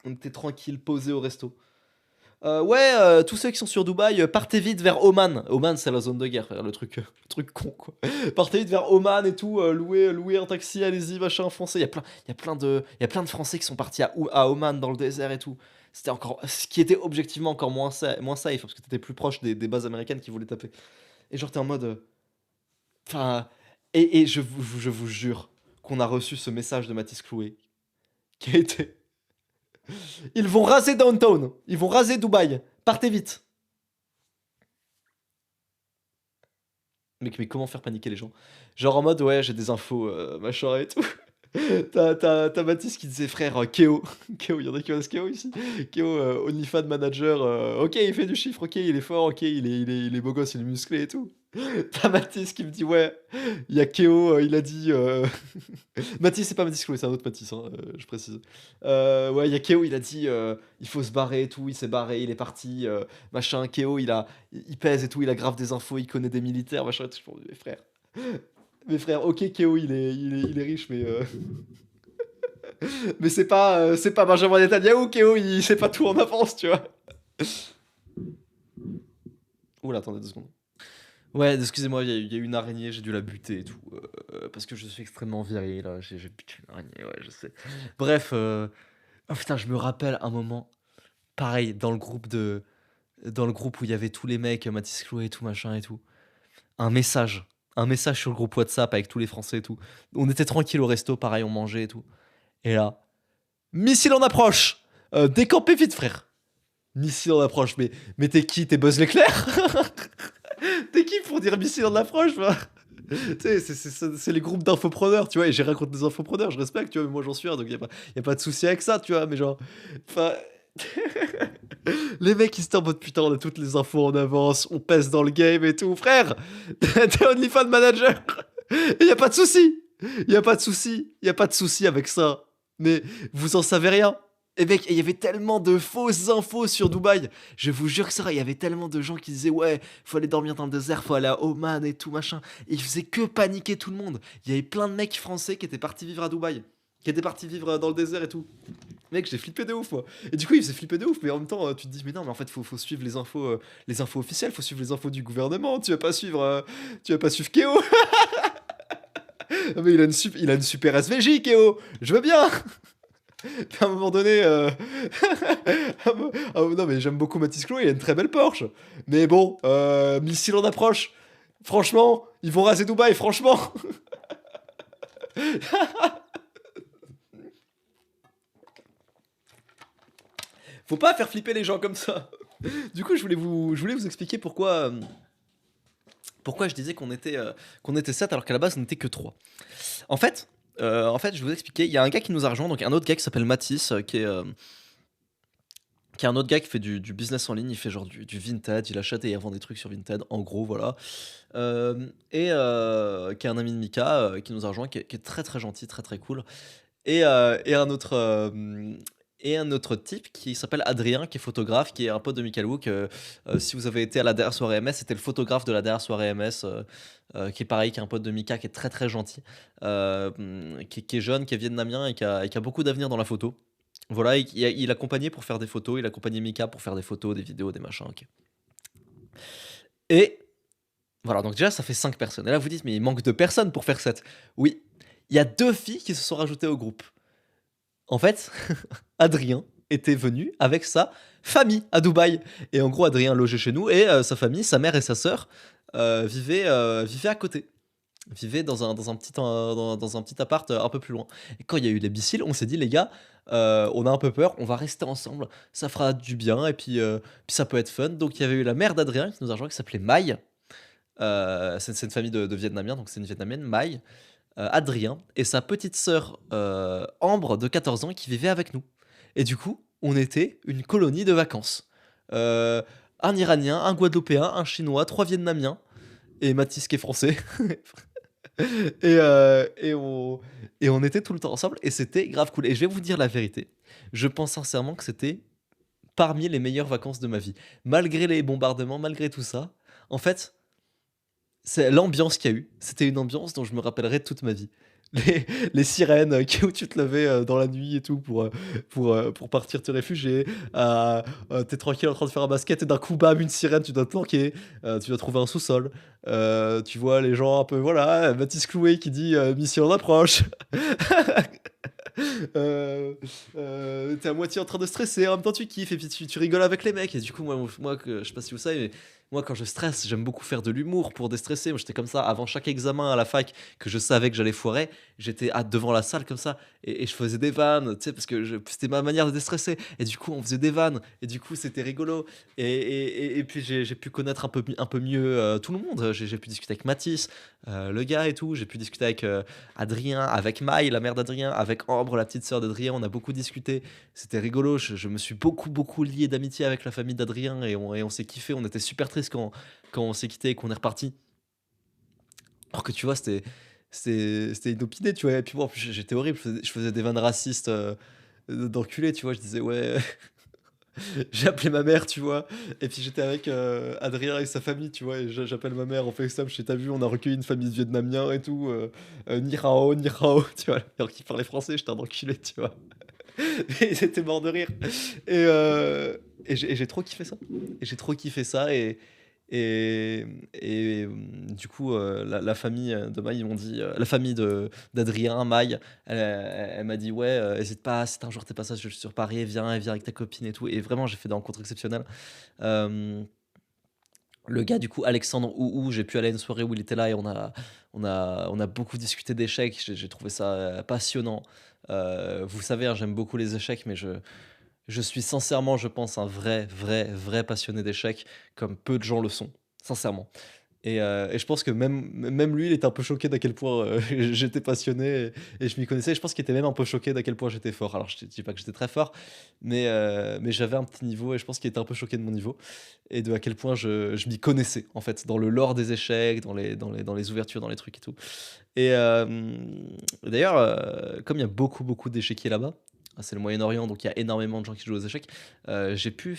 On était tranquille, posé au resto. Ouais, tous ceux qui sont sur Dubaï, partez vite vers Oman. Oman, c'est la zone de guerre, frère, le truc con, quoi. Partez vite vers Oman et tout, louez un taxi, allez-y, machin, foncez. Il y a plein de Français qui sont partis à Oman dans le désert et tout. C'était encore, ce qui était objectivement encore moins safe, parce que t'étais plus proche des bases américaines qui voulaient taper. Et genre, t'es en mode, enfin, et je vous jure qu'on a reçu ce message de Mathis Clouet. qui a été. Ils vont raser Downtown. Ils vont raser Dubaï. Partez vite. Mec, mais comment faire paniquer les gens? Genre en mode, ouais, j'ai des infos, machin et tout. T'as Mathis qui disait, frère, Keo. Keo, il y en a qui connaissent Keo ici. Keo, OnlyFans manager. Ok, il fait du chiffre, ok, il est fort, ok, il est beau gosse, il est musclé et tout. T'as Mathis qui me dit, ouais, il y a Keo, il a dit. Mathis, c'est pas Mathis Chloé, c'est un autre Mathis, hein, je précise. Ouais, il y a Keo, il a dit, il faut se barrer et tout, il s'est barré, il est parti, machin. Keo, il pèse et tout, il a grave des infos, il connaît des militaires, machin. Et tout. Je me dis, mes frères. Mes frères, ok, Keo, il est riche, mais. Mais c'est pas Benjamin Netanyahu, Keo, il sait pas tout en avance, tu vois. Oula, attendez 2 secondes. Ouais, excusez-moi, il y a eu une araignée, j'ai dû la buter et tout. Parce que je suis extrêmement viril, là, j'ai buté une araignée, ouais, je sais. Bref, oh putain, je me rappelle un moment, pareil, dans le groupe où il y avait tous les mecs, Mathis Chloé et tout, machin et tout. Un message. Un message sur le groupe WhatsApp avec tous les Français et tout. On était tranquille au resto, pareil, on mangeait et tout. Et là, missile en approche. Décampez vite, frère. Missile en approche, mais t'es qui? T'es Buzz l'éclair? T'es qui pour dire missile en approche, moi? Tu sais, c'est les groupes d'infopreneurs, tu vois, et j'ai rien contre les infopreneurs, je respecte, tu vois, mais moi j'en suis un, donc y a pas de souci avec ça, tu vois, mais genre. Enfin. Les mecs ils se en mode putain, on a toutes les infos en avance, on pèse dans le game et tout, frère. T'es OnlyFans manager. Et y a pas de souci. Y a pas de souci. Y a pas de souci avec ça. Mais vous en savez rien. Et mec, il y avait tellement de fausses infos sur Dubaï. Je vous jure que ça, il y avait tellement de gens qui disaient ouais, faut aller dormir dans le désert, faut aller à Oman et tout machin. Et ils faisaient que paniquer tout le monde. Il y avait plein de mecs français qui étaient partis vivre à Dubaï, qui étaient partis vivre dans le désert et tout. Mec, j'ai flippé de ouf, moi. Et du coup, il faisait flipper de ouf, mais en même temps, tu te dis, mais non, mais en fait, faut suivre les infos officielles, faut suivre les infos du gouvernement. Tu vas pas suivre Keo. Ah, mais il a une super SVJ, Keo. Je veux bien. À un moment donné, non, mais j'aime beaucoup Mathis Chloé, il a une très belle Porsche. Mais bon, missile en approche. Franchement, ils vont raser Dubaï, franchement. Faut pas faire flipper les gens comme ça. Du coup, je voulais vous expliquer pourquoi je disais qu'on était 7 alors qu'à la base on n'était que 3. En fait, je vais vous expliquer. Il y a un gars qui nous a rejoint, donc un autre gars qui s'appelle Mathis, qui est un autre gars qui fait du business en ligne. Il fait genre du Vinted, il achète et il revend des trucs sur Vinted, en gros, voilà. Et qui est un ami de Mika, qui nous a rejoint, qui est très très gentil, très très cool. Et un autre type qui s'appelle Adrien, qui est photographe, qui est un pote de Michael Wook. Si vous avez été à la dernière soirée MS, c'était le photographe de la dernière soirée MS, qui est pareil, qui est un pote de Mika, qui est très très gentil, qui est jeune, qui est vietnamien et qui a beaucoup d'avenir dans la photo. Voilà, il accompagnait pour faire des photos, il accompagnait Mika pour faire des photos, des vidéos, des machins, ok. Et voilà, donc déjà ça fait 5 personnes. Et là vous dites, mais il manque de personnes pour faire 7. Oui, il y a 2 filles qui se sont rajoutées au groupe. En fait, Adrien était venu avec sa famille à Dubaï. Et en gros, Adrien logeait chez nous et sa famille, sa mère et sa sœur, vivaient à côté. Vivaient dans un petit appart un peu plus loin. Et quand il y a eu les missiles, on s'est dit, les gars, on a un peu peur, on va rester ensemble, ça fera du bien et puis ça peut être fun. Donc il y avait eu la mère d'Adrien qui nous a rejoint, qui s'appelait Mai. C'est une famille de Vietnamiens, donc c'est une Vietnamienne, Mai. Adrien et sa petite sœur Ambre de 14 ans qui vivait avec nous. Et du coup, on était une colonie de vacances. Euh, un Iranien, un Guadeloupéen, un Chinois, 3 Vietnamiens et Mathis qui est français. Et on était tout le temps ensemble et c'était grave cool. Et je vais vous dire la vérité, je pense sincèrement que c'était parmi les meilleures vacances de ma vie. Malgré les bombardements, malgré tout ça, en fait, c'est l'ambiance qu'il y a eu. C'était une ambiance dont je me rappellerai toute ma vie. Les sirènes où tu te levais dans la nuit et tout pour partir te réfugier. T'es tranquille en train de faire un basket et d'un coup, bam, une sirène, tu dois te planquer. Tu dois trouver un sous-sol. Tu vois les gens un peu, voilà, Mathis Clouet qui dit mission en approche. T'es à moitié en train de stresser, en même temps tu kiffes et puis tu rigoles avec les mecs. Et du coup, moi je sais pas si vous savez, moi, quand je stresse, j'aime beaucoup faire de l'humour pour déstresser. Moi, j'étais comme ça avant chaque examen à la fac que je savais que j'allais foirer. J'étais devant la salle comme ça et je faisais des vannes, tu sais, parce que c'était ma manière de déstresser. Et du coup, on faisait des vannes et du coup, c'était rigolo. Et puis, j'ai pu connaître un peu mieux tout le monde. J'ai pu discuter avec Mathis, le gars et tout. J'ai pu discuter avec Adrien, avec Maï, la mère d'Adrien, avec Ambre, la petite sœur d'Adrien. On a beaucoup discuté. C'était rigolo. Je me suis beaucoup lié d'amitié avec la famille d'Adrien et on s'est kiffé. On était super tristes quand on s'est quitté et qu'on est reparti. Alors que tu vois, c'était inopiné, tu vois. Et puis moi, en plus, j'étais horrible. Je faisais des vannes racistes d'enculé, tu vois. Je disais, ouais, j'ai appelé ma mère, tu vois. Et puis j'étais avec Adrien et sa famille, tu vois. Et j'appelle ma mère en FaceTime. Je sais, t'as vu, on a recueilli une famille de Vietnamiens et tout. Ni hao, ni hao, tu vois. Alors qu'ils parlaient français, j'étais un enculé, tu vois. Et ils étaient morts de rire. Et, euh, et j'ai trop kiffé ça. Et j'ai trop kiffé ça. Du coup, la famille de Maï, ils m'ont dit, la famille d'Adrien, Maï, elle m'a dit, ouais, hésite pas, si un jour t'es pas ça sur Paris, viens avec ta copine et tout. Et vraiment, j'ai fait des rencontres exceptionnelles. Euh, le gars, du coup, Alexandre Ouhou, j'ai pu aller à une soirée où il était là et on a beaucoup discuté d'échecs. J'ai trouvé ça passionnant. Vous savez, hein, j'aime beaucoup les échecs, mais je suis sincèrement, je pense, un vrai passionné d'échecs, comme peu de gens le sont, sincèrement. Et je pense que même lui, il était un peu choqué d'à quel point j'étais passionné et je m'y connaissais. Je pense qu'il était même un peu choqué d'à quel point j'étais fort. Alors, je ne dis pas que j'étais très fort, mais j'avais un petit niveau et je pense qu'il était un peu choqué de mon niveau et de à quel point je m'y connaissais, en fait, dans le lore des échecs, dans les ouvertures, dans les trucs et tout. D'ailleurs, comme il y a beaucoup d'échiquiers là-bas, c'est le Moyen-Orient, donc il y a énormément de gens qui jouent aux échecs. J'ai pu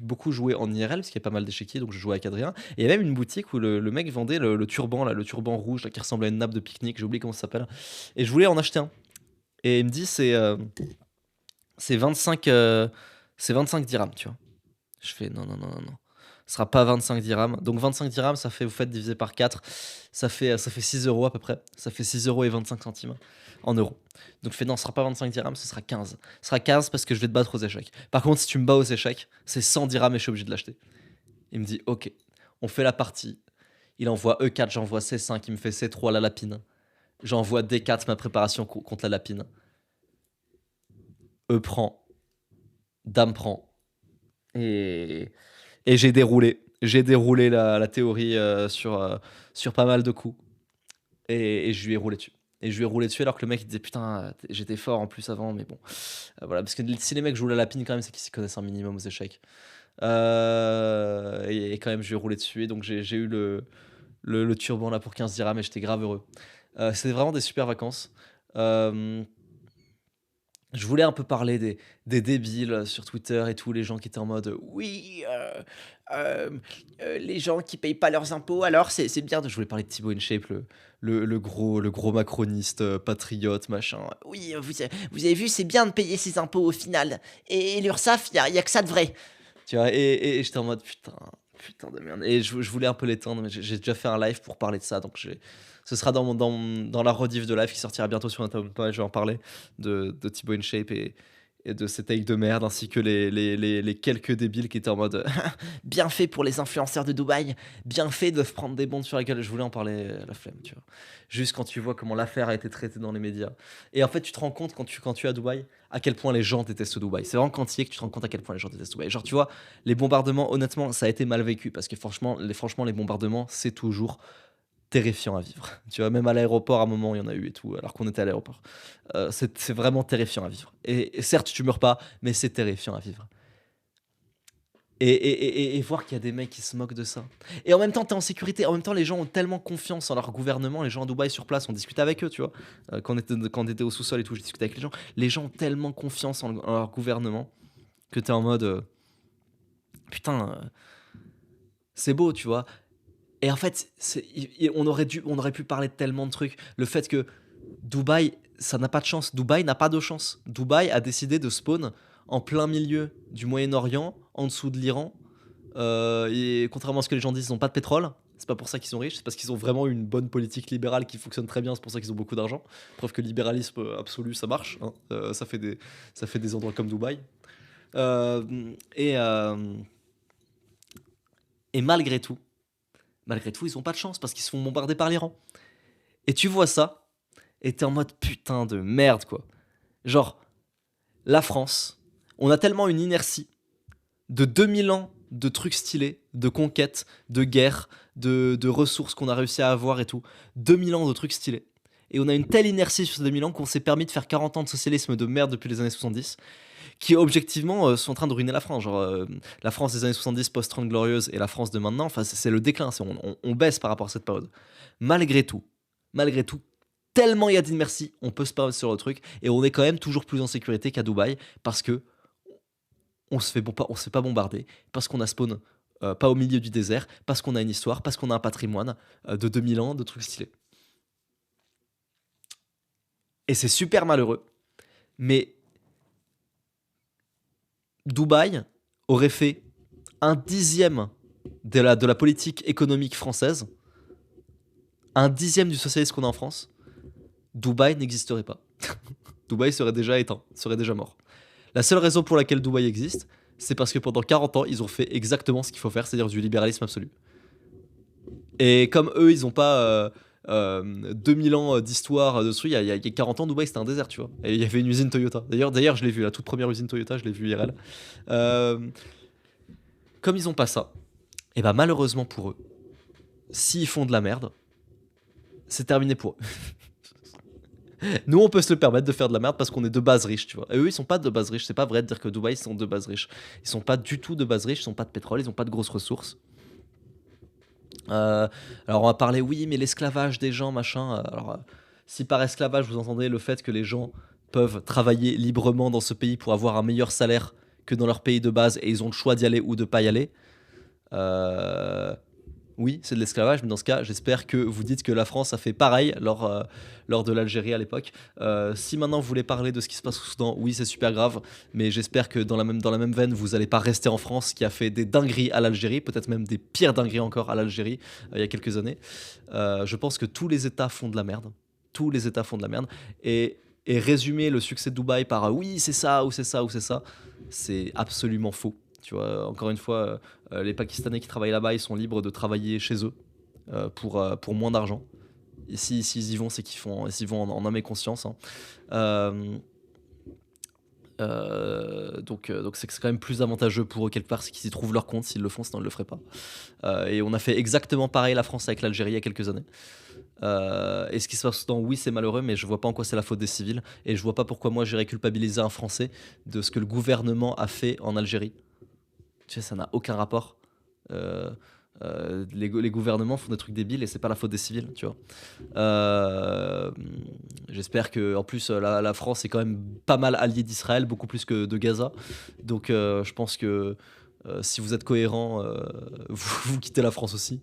beaucoup jouer en IRL parce qu'il y a pas mal d'échiquiers, donc je jouais avec Adrien. Et il y a même une boutique où le mec vendait le turban, là, le turban rouge là, qui ressemble à une nappe de pique-nique, j'ai oublié comment ça s'appelle. Et je voulais en acheter un. Et il me dit c'est 25, c'est 25 dirhams, tu vois. Je fais non. Ce sera pas 25 dirhams. Donc 25 dirhams, ça fait, vous faites diviser par 4, ça fait 6 euros à peu près. Ça fait 6 euros et 25 centimes en euros. Donc je fais non, ce sera pas 25 dirhams, ce sera 15. Ce sera 15 parce que je vais te battre aux échecs. Par contre, si tu me bats aux échecs, c'est 100 dirhams et je suis obligé de l'acheter. Il me dit ok, on fait la partie. Il envoie E4, j'envoie C5, il me fait C3 la lapine. J'envoie D4 ma préparation contre la lapine. E prend, Dame prend. Et, et j'ai déroulé. J'ai déroulé la théorie sur pas mal de coups. Et je lui ai roulé dessus. Et je lui ai roulé dessus alors que le mec il disait putain, j'étais fort en plus avant, mais bon. Voilà, parce que si les mecs jouent la lapine quand même, c'est qu'ils s'y connaissent un minimum aux échecs. Et quand même, je lui ai roulé dessus. Et donc j'ai eu le turban là pour 15 dirhams et j'étais grave heureux. C'était vraiment des super vacances. Euh, je voulais un peu parler des débiles sur Twitter et tout, les gens qui étaient en mode oui, euh, les gens qui payent pas leurs impôts, alors c'est bien. Je voulais parler de Thibaut InShape, le gros macroniste, patriote, machin. Oui, vous avez vu, c'est bien de payer ses impôts au final. Et l'URSSAF, y a que ça de vrai. Tu vois, et j'étais en mode putain de merde. Et je voulais un peu l'étendre, mais j'ai déjà fait un live pour parler de ça, donc ce sera dans la rediff de live qui sortira bientôt sur Internet. Je vais en parler de Thibaut InShape et de ses takes de merde, ainsi que les quelques débiles qui étaient en mode bien fait pour les influenceurs de Dubaï, bien fait de se prendre des bondes sur la gueule. Je voulais en parler à la flemme, tu vois. Juste quand tu vois comment l'affaire a été traitée dans les médias. Et en fait, tu te rends compte quand tu es à Dubaï, à quel point les gens détestent Dubaï. C'est vraiment quand tu y es que tu te rends compte à quel point les gens détestent Dubaï. Genre, tu vois, les bombardements, honnêtement, ça a été mal vécu parce que franchement, les bombardements, c'est toujours terrifiant à vivre. Tu vois, même à l'aéroport, à un moment, il y en a eu et tout, alors qu'on était à l'aéroport. C'est vraiment terrifiant à vivre. Et certes, tu meurs pas, mais c'est terrifiant à vivre. Et voir qu'il y a des mecs qui se moquent de ça. Et en même temps, tu es en sécurité. En même temps, les gens ont tellement confiance en leur gouvernement. Les gens à Dubaï sur place, on discute avec eux, tu vois. Quand on était au sous-sol et tout, je discutais avec les gens. Les gens ont tellement confiance en leur gouvernement que tu es en mode putain, c'est beau, tu vois. Et en fait, on aurait pu parler de tellement de trucs. Le fait que Dubaï, ça n'a pas de chance. Dubaï n'a pas de chance. Dubaï a décidé de spawn en plein milieu du Moyen-Orient, en dessous de l'Iran. Et contrairement à ce que les gens disent, ils n'ont pas de pétrole. C'est pas pour ça qu'ils sont riches, c'est parce qu'ils ont vraiment une bonne politique libérale qui fonctionne très bien. C'est pour ça qu'ils ont beaucoup d'argent. Preuve que le libéralisme absolu, ça marche, hein. Ça fait des endroits comme Dubaï. Euh, et, euh, Et malgré tout, ils ont pas de chance parce qu'ils se font bombarder par l'Iran. Et tu vois ça, et t'es en mode putain de merde, quoi. Genre, la France, on a tellement une inertie de 2000 ans de trucs stylés, de conquêtes, de guerres, de ressources qu'on a réussi à avoir et tout. 2000 ans de trucs stylés. Et on a une telle inertie sur ces 2000 ans qu'on s'est permis de faire 40 ans de socialisme de merde depuis les années 70, qui objectivement sont en train de ruiner la France. Genre, la France des années 70 post-30 glorieuse et la France de maintenant, enfin, c'est le déclin, on baisse par rapport à cette période. Malgré tout, malgré tout, tellement il y a d'inertie, on peut se permettre sur le truc, et on est quand même toujours plus en sécurité qu'à Dubaï, parce que on se fait pas bombarder, parce qu'on a spawn pas au milieu du désert, parce qu'on a une histoire, parce qu'on a un patrimoine de 2000 ans, de trucs stylés. Et c'est super malheureux, mais Dubaï aurait fait un dixième de la politique économique française, un dixième du socialisme qu'on a en France, Dubaï n'existerait pas. Dubaï serait déjà éteint, serait déjà mort. La seule raison pour laquelle Dubaï existe, c'est parce que pendant 40 ans, ils ont fait exactement ce qu'il faut faire, c'est-à-dire du libéralisme absolu. Et comme eux, ils n'ont pas 2000 ans d'histoire dessus, il y a 40 ans, Dubaï, c'était un désert, tu vois. Et il y avait une usine Toyota. D'ailleurs, je l'ai vu, la toute première usine Toyota, je l'ai vue IRL. Euh, Comme ils n'ont pas ça, et bah malheureusement pour eux, s'ils font de la merde, c'est terminé pour eux. Nous, on peut se le permettre de faire de la merde parce qu'on est de base riches, tu vois. Et eux, ils sont pas de base riches. C'est pas vrai de dire que Dubaï, ils sont de base riches. Ils sont pas du tout de base riches. Ils ont pas de pétrole. Ils ont pas de grosses ressources. Euh, alors, on va parler, oui, mais l'esclavage des gens, machin. Alors, si par esclavage, vous entendez le fait que les gens peuvent travailler librement dans ce pays pour avoir un meilleur salaire que dans leur pays de base et ils ont le choix d'y aller ou de pas y aller, euh, oui, c'est de l'esclavage, mais dans ce cas, j'espère que vous dites que la France a fait pareil lors de l'Algérie à l'époque. Si maintenant vous voulez parler de ce qui se passe au Soudan, oui, c'est super grave, mais j'espère que dans la même veine, vous n'allez pas rester en France qui a fait des dingueries à l'Algérie, peut-être même des pires dingueries encore à l'Algérie il y a quelques années. Je pense que tous les États font de la merde. Tous les États font de la merde. Et résumer le succès de Dubaï par oui, c'est ça, ou c'est ça, ou c'est ça, c'est absolument faux. Tu vois, encore une fois, les Pakistanais qui travaillent là-bas, ils sont libres de travailler chez eux pour moins d'argent. Et s'ils y vont, c'est s'ils vont en âme et conscience, hein. Euh, donc c'est quand même plus avantageux pour eux quelque part, c'est qu'ils y trouvent leur compte s'ils le font, sinon ils le feraient pas. Et on a fait exactement pareil la France avec l'Algérie il y a quelques années. Et ce qui se passe au Soudan, oui, c'est malheureux, mais je vois pas en quoi c'est la faute des civils. Et je vois pas pourquoi moi j'irais culpabiliser un Français de ce que le gouvernement a fait en Algérie. Tu sais, ça n'a aucun rapport. Euh, les gouvernements font des trucs débiles et c'est pas la faute des civils, tu vois. Euh, J'espère que, en plus, la France est quand même pas mal alliée d'Israël, beaucoup plus que de Gaza. Donc, je pense que si vous êtes cohérent, vous quittez la France aussi.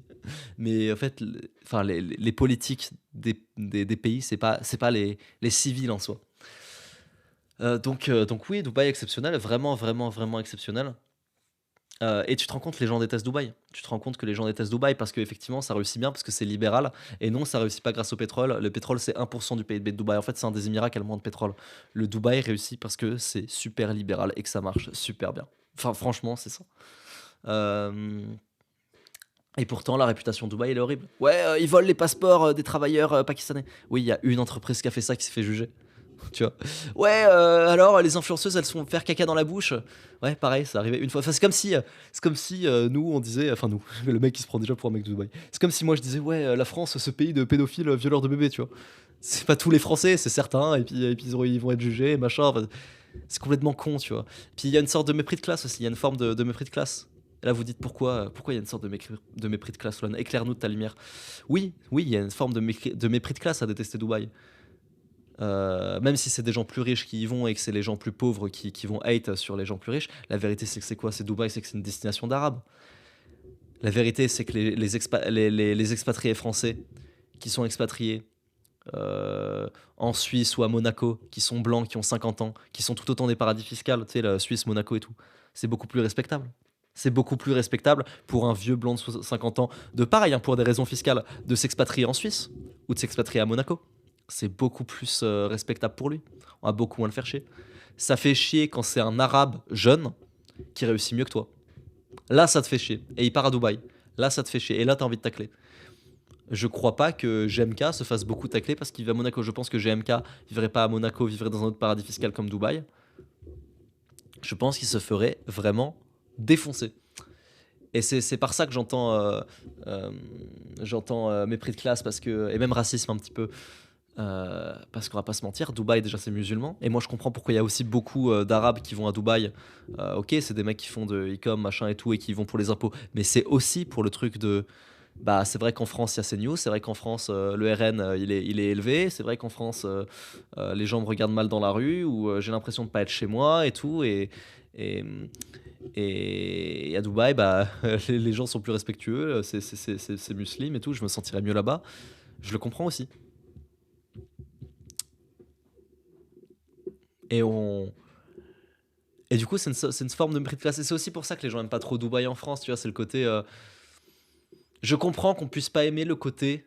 Mais en fait, enfin, les politiques des pays, c'est pas les civils en soi. Donc oui, Dubaï exceptionnel, vraiment, vraiment, vraiment exceptionnel. Et tu te rends compte, les gens détestent Dubaï. Tu te rends compte que les gens détestent Dubaï parce qu'effectivement, ça réussit bien, parce que c'est libéral. Et non, ça réussit pas grâce au pétrole. Le pétrole, c'est 1% du PIB de Dubaï. En fait, c'est un des Émirats qui a le moins de pétrole. Le Dubaï réussit parce que c'est super libéral et que ça marche super bien. Enfin, franchement, c'est ça. Euh, et pourtant, la réputation de Dubaï, elle est horrible. Ouais, ils volent les passeports des travailleurs pakistanais. Oui, il y a une entreprise qui a fait ça qui s'est fait juger. Tu vois. Ouais, alors les influenceuses, elles se font faire caca dans la bouche. Ouais, pareil, ça arrivait une fois. Enfin, c'est comme si nous, on disait, enfin nous, le mec qui se prend déjà pour un mec de Dubaï. C'est comme si moi je disais, ouais, la France, ce pays de pédophiles, violeurs de bébés, tu vois. C'est pas tous les Français, c'est certains, et puis ils vont être jugés, machin. Enfin, c'est complètement con, tu vois. Puis il y a une sorte de mépris de classe aussi, il y a une forme de mépris de classe. Et là, vous dites pourquoi il y a une sorte de mépris de classe, Loan. Éclaire-nous de ta lumière. Oui, il y a une forme de mépris de classe à détester Dubaï. Même si c'est des gens plus riches qui y vont et que c'est les gens plus pauvres qui vont hate sur les gens plus riches, la vérité c'est que c'est quoi? C'est Dubaï, c'est que c'est une destination d'arabes. La vérité c'est que les expatriés français qui sont expatriés en Suisse ou à Monaco, qui sont blancs, qui ont 50 ans, qui sont tout autant des paradis fiscaux, tu sais, la Suisse, Monaco et tout, c'est beaucoup plus respectable. C'est beaucoup plus respectable pour un vieux blanc de 50 ans, de pareil, hein, pour des raisons fiscales, de s'expatrier en Suisse ou de s'expatrier à Monaco. C'est beaucoup plus respectable pour lui. On va beaucoup moins le faire chier. Ça fait chier quand c'est un arabe jeune qui réussit mieux que toi. Là, ça te fait chier. Et il part à Dubaï. Là, ça te fait chier et là, tu as envie de tacler. Je crois pas que GMK se fasse beaucoup tacler parce qu'il vit à Monaco. Je pense que GMK vivrait pas à Monaco, vivrait dans un autre paradis fiscal comme Dubaï. Je pense qu'il se ferait vraiment défoncer. Et c'est par ça que euh, j'entends mépris de classe parce que, et même racisme un petit peu. Parce qu'on va pas se mentir, Dubaï déjà c'est musulman. Et moi je comprends pourquoi il y a aussi beaucoup d'Arabes qui vont à Dubaï. Ok, c'est des mecs qui font de e-com, machin et tout, et qui vont pour les impôts. Mais c'est aussi pour le truc de. Bah, c'est vrai qu'en France il y a CNews, c'est vrai qu'en France le RN il est élevé, c'est vrai qu'en France les gens me regardent mal dans la rue, ou j'ai l'impression de pas être chez moi et tout. Et, et à Dubaï, bah, les gens sont plus respectueux, c'est musulman et tout, je me sentirais mieux là-bas. Je le comprends aussi. Et on, Et du coup, c'est une forme de mépris de classe. Et c'est aussi pour ça que les gens aiment pas trop Dubaï en France, tu vois. C'est le côté. Je comprends qu'on puisse pas aimer le côté,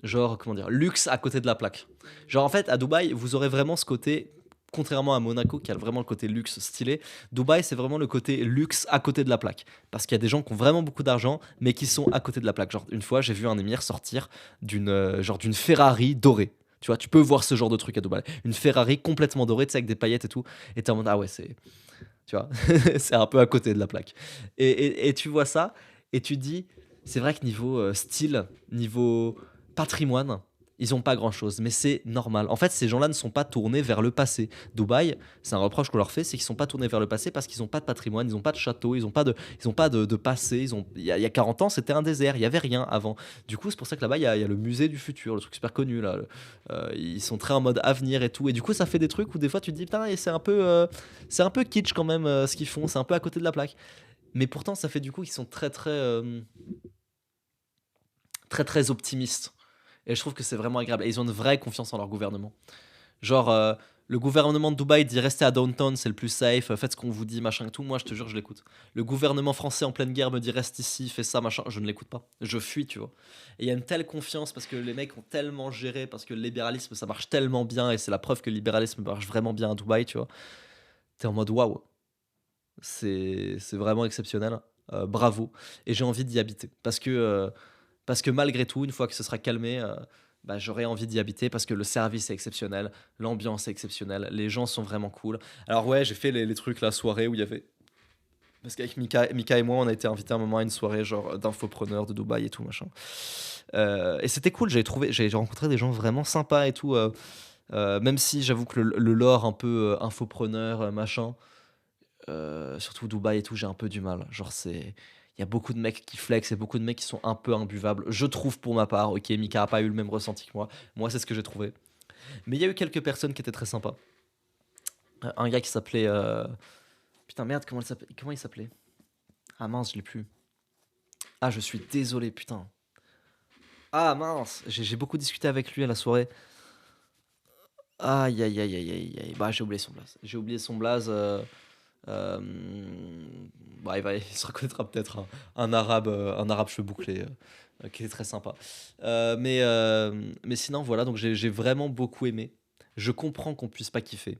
genre, comment dire, luxe à côté de la plaque. Genre, en fait, à Dubaï, vous aurez vraiment ce côté. Contrairement à Monaco, qui a vraiment le côté luxe stylé, Dubaï, c'est vraiment le côté luxe à côté de la plaque. Parce qu'il y a des gens qui ont vraiment beaucoup d'argent, mais qui sont à côté de la plaque. Genre, une fois, j'ai vu un émir sortir d'une Ferrari dorée. Tu vois, tu peux voir ce genre de truc à Dubaï. Une Ferrari complètement dorée, tu sais, avec des paillettes et tout. Et t'es en mode, ah ouais, c'est tu vois. C'est un peu à côté de la plaque. Et tu vois ça, et tu te dis, c'est vrai que niveau style, niveau patrimoine, ils ont pas grand chose, mais c'est normal. En fait, ces gens-là ne sont pas tournés vers le passé. Dubaï, c'est un reproche qu'on leur fait, c'est qu'ils sont pas tournés vers le passé parce qu'ils ont pas de patrimoine, ils ont pas de château, ils ont pas de passé. Il y a 40 ans, c'était un désert, il y avait rien avant. Du coup, c'est pour ça que là-bas, il y a le musée du futur, le truc super connu là. Ils sont très en mode avenir et tout. Et du coup, ça fait des trucs où des fois tu te dis, putain, et c'est un peu kitsch quand même ce qu'ils font, c'est un peu à côté de la plaque. Mais pourtant, ça fait du coup qu'ils sont très très très très optimistes. Et je trouve que c'est vraiment agréable. Et ils ont une vraie confiance en leur gouvernement. Genre, le gouvernement de Dubaï dit restez à downtown, c'est le plus safe, faites ce qu'on vous dit, machin et tout. Moi, je te jure, je l'écoute. Le gouvernement français en pleine guerre me dit reste ici, fais ça, machin. Je ne l'écoute pas. Je fuis, tu vois. Et il y a une telle confiance parce que les mecs ont tellement géré, parce que le libéralisme, ça marche tellement bien. Et c'est la preuve que le libéralisme marche vraiment bien à Dubaï, tu vois. T'es en mode waouh, c'est vraiment exceptionnel. Bravo. Et j'ai envie d'y habiter. Parce que malgré tout, une fois que ce sera calmé, bah, j'aurai envie d'y habiter parce que le service est exceptionnel, l'ambiance est exceptionnelle, les gens sont vraiment cool. Alors ouais, j'ai fait les trucs la soirée où il y avait. Parce qu'avec Mika et moi, on a été invités à un moment à une soirée genre d'infopreneurs de Dubaï et tout machin. Et c'était cool, j'ai rencontré des gens vraiment sympas et tout. Même si j'avoue que le lore un peu infopreneur, machin, surtout Dubaï et tout, j'ai un peu du mal. Genre, il y a beaucoup de mecs qui flex et beaucoup de mecs qui sont un peu imbuvables. Je trouve pour ma part, ok, Mika a pas eu le même ressenti que moi. Moi, c'est ce que j'ai trouvé. Mais il y a eu quelques personnes qui étaient très sympas. Un gars qui s'appelait. Putain, merde, comment il s'appelait? Ah mince, je l'ai plus. Ah, je suis désolé, putain. Ah mince, j'ai beaucoup discuté avec lui à la soirée. Aïe, aïe, aïe, aïe, aïe, aïe. Bah, j'ai oublié son blaze. J'ai oublié son blaze. Euh, bah, il se reconnaîtra peut-être un arabe cheveux bouclés qui est très sympa. Mais sinon, voilà, donc j'ai vraiment beaucoup aimé. Je comprends qu'on puisse pas kiffer.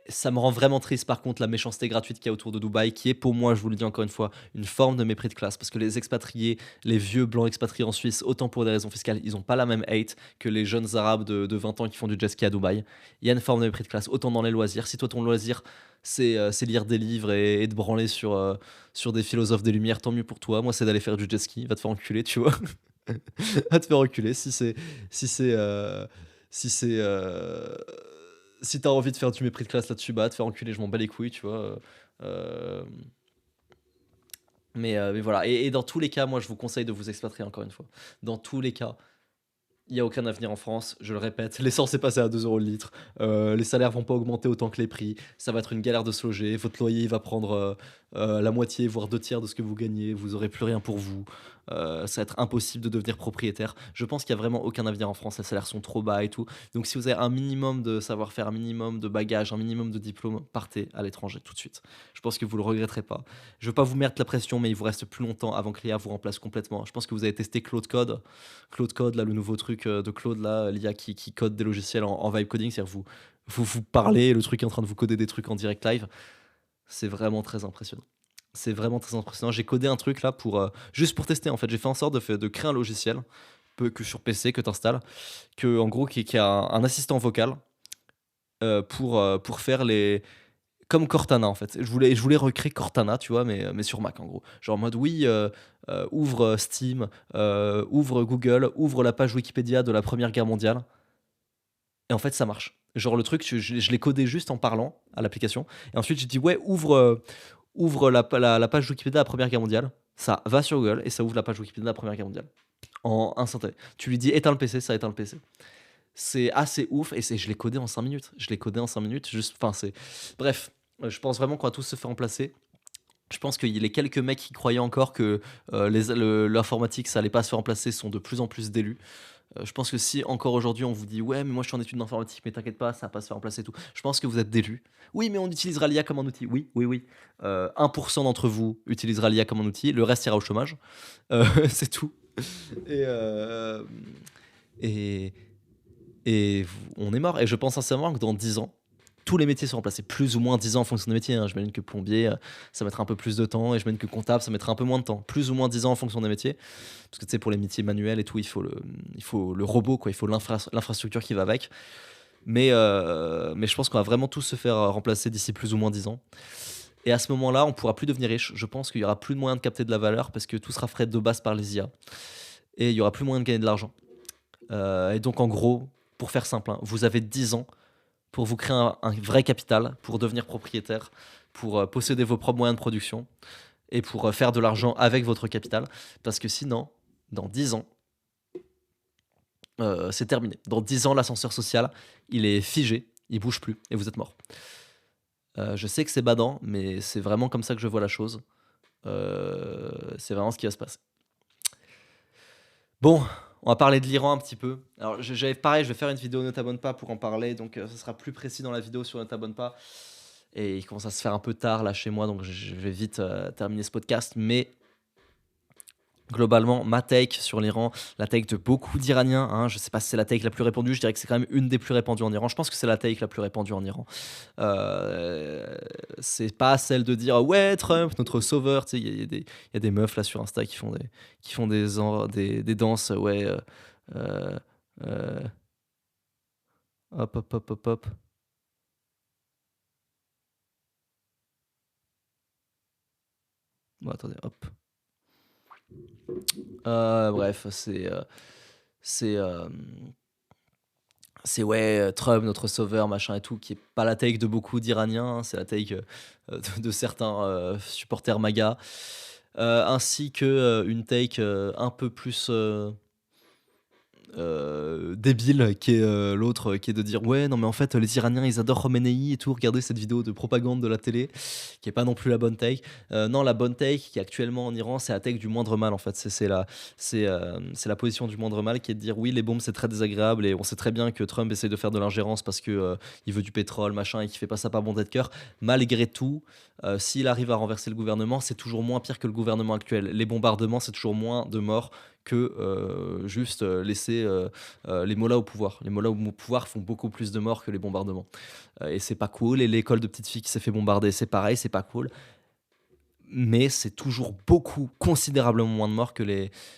Ça me rend vraiment triste par contre la méchanceté gratuite qu'il y a autour de Dubaï, qui est pour moi, je vous le dis encore une fois, une forme de mépris de classe. Parce que les expatriés, les vieux blancs expatriés en Suisse, autant pour des raisons fiscales, ils n'ont pas la même hate que les jeunes arabes de 20 ans qui font du jet ski à Dubaï. Il y a une forme de mépris de classe, autant dans les loisirs. Si toi ton loisir, c'est lire des livres et te branler sur des philosophes des Lumières, tant mieux pour toi. Moi, c'est d'aller faire du jet ski, va te faire enculer, tu vois. Va te faire enculer si c'est si c'est si t'as envie de faire du mépris de classe là-dessus, bah te faire enculer, je m'en bats les couilles, tu vois. Euh, mais voilà. Et dans tous les cas, moi, je vous conseille de vous expatrier encore une fois. Dans tous les cas, il n'y a aucun avenir en France, je le répète. L'essence est passée à 2 euros le litre. Les salaires vont pas augmenter autant que les prix. Ça va être une galère de se loger. Votre loyer il va prendre la moitié, voire 2 tiers de ce que vous gagnez. Vous aurez plus rien pour vous. Ça va être impossible de devenir propriétaire. Je pense qu'il y a vraiment aucun avenir en France. Les salaires sont trop bas et tout. Donc, si vous avez un minimum de savoir-faire, un minimum de bagages, un minimum de diplôme, partez à l'étranger tout de suite. Je pense que vous le regretterez pas. Je veux pas vous mettre la pression, mais il vous reste plus longtemps avant que l'IA vous remplace complètement. Je pense que vous avez testé Claude Code. Claude Code, là, le nouveau truc de Claude, là, l'IA qui code des logiciels en vibe coding, c'est-à-dire vous parlez, le truc est en train de vous coder des trucs en direct live. C'est vraiment très impressionnant. C'est vraiment très impressionnant. J'ai codé un truc là pour juste pour tester en fait. J'ai fait en sorte de créer un logiciel que sur PC que tu installes, que en gros qui a un assistant vocal pour faire les comme Cortana en fait. Je voulais recréer Cortana, tu vois, mais sur Mac en gros. Genre en mode oui, ouvre Steam, ouvre Google, ouvre la page Wikipédia de la Première Guerre mondiale. Et en fait, ça marche. Genre le truc, je l'ai codé juste en parlant à l'application. Et ensuite, j'ai dit ouais, ouvre la page Wikipédia de la Première Guerre mondiale. Ça va sur Google et ça ouvre la page Wikipédia de la Première Guerre mondiale. En instantané. Tu lui dis éteins le PC, ça éteint le PC. C'est assez ouf et je l'ai codé en 5 minutes. Je l'ai codé en 5 minutes. Juste, enfin, c'est. Bref, je pense vraiment qu'on va tous se faire remplacer. Je pense que les quelques mecs qui croyaient encore que l'informatique ça allait pas se faire remplacer sont de plus en plus d'élus. Je pense que si encore aujourd'hui on vous dit ouais mais moi je suis en études d'informatique mais t'inquiète pas ça va pas se faire remplacer et tout. Je pense que vous êtes d'élus. Oui mais on utilisera l'IA comme un outil. Oui oui oui. 1% d'entre vous utilisera l'IA comme un outil. Le reste ira au chômage. C'est tout. Et, et, on est mort. Et je pense sincèrement que dans 10 ans, tous les métiers seront remplacés. Plus ou moins 10 ans en fonction des métiers. Hein. J'imagine que plombier, ça mettra un peu plus de temps. Et j'imagine que comptable, ça mettra un peu moins de temps. Plus ou moins 10 ans en fonction des métiers. Parce que tu sais, pour les métiers manuels et tout, il faut le robot, quoi. Il faut l'infrastructure qui va avec. Mais je pense qu'on va vraiment tous se faire remplacer d'ici plus ou moins 10 ans. Et à ce moment-là, on pourra plus devenir riche. Je pense qu'il y aura plus de moyens de capter de la valeur parce que tout sera fait de base par les IA. Et il y aura plus moyen de gagner de l'argent. Et donc, en gros, pour faire simple, hein, vous avez 10 ans pour vous créer un vrai capital, pour devenir propriétaire, pour posséder vos propres moyens de production et pour faire de l'argent avec votre capital. Parce que sinon, dans 10 ans, c'est terminé. Dans 10 ans, l'ascenseur social, il est figé, il bouge plus et vous êtes mort. Je sais que c'est badant, mais c'est vraiment comme ça que je vois la chose. C'est vraiment ce qui va se passer. Bon, on va parler de l'Iran un petit peu. Alors, pareil, je vais faire une vidéo Ne t'abonne pas pour en parler, donc ce sera plus précis dans la vidéo sur Ne t'abonne pas. Et il commence à se faire un peu tard là chez moi, donc je vais vite terminer ce podcast. Mais globalement, ma take sur l'Iran, la take de beaucoup d'Iraniens, hein, je sais pas si c'est la take la plus répandue, je dirais que c'est quand même une des plus répandues en Iran. Je pense que c'est la take la plus répandue en Iran. C'est pas celle de dire ouais, Trump, notre sauveur. Tu sais, il y a des meufs là sur Insta qui font des danses, ouais. Euh, euh, hop, hop, hop, hop, hop. Bon, attendez, hop. Bref, c'est c'est ouais, Trump, notre sauveur, machin et tout, qui est pas la take de beaucoup d'Iraniens, hein, c'est la take de certains supporters MAGA, ainsi que une take un peu plus débile, qui est l'autre, qui est de dire ouais, non mais en fait, les Iraniens ils adorent Khomeini et tout, regardez cette vidéo de propagande de la télé, qui est pas non plus la bonne take. Non, la bonne take qui est actuellement en Iran, c'est la take du moindre mal en fait. C'est la position du moindre mal qui est de dire oui, les bombes c'est très désagréable et on sait très bien que Trump essaie de faire de l'ingérence parce que il veut du pétrole, machin, et qu'il fait pas ça par bonté de cœur. Malgré tout, s'il arrive à renverser le gouvernement, c'est toujours moins pire que le gouvernement actuel. Les bombardements, c'est toujours moins de morts que juste laisser les mollahs au pouvoir. Les mollahs au pouvoir font beaucoup plus de morts que les bombardements. Et c'est pas cool. Et l'école de petite fille qui s'est fait bombarder, c'est pareil, c'est pas cool. Mais c'est toujours beaucoup, considérablement moins de morts que le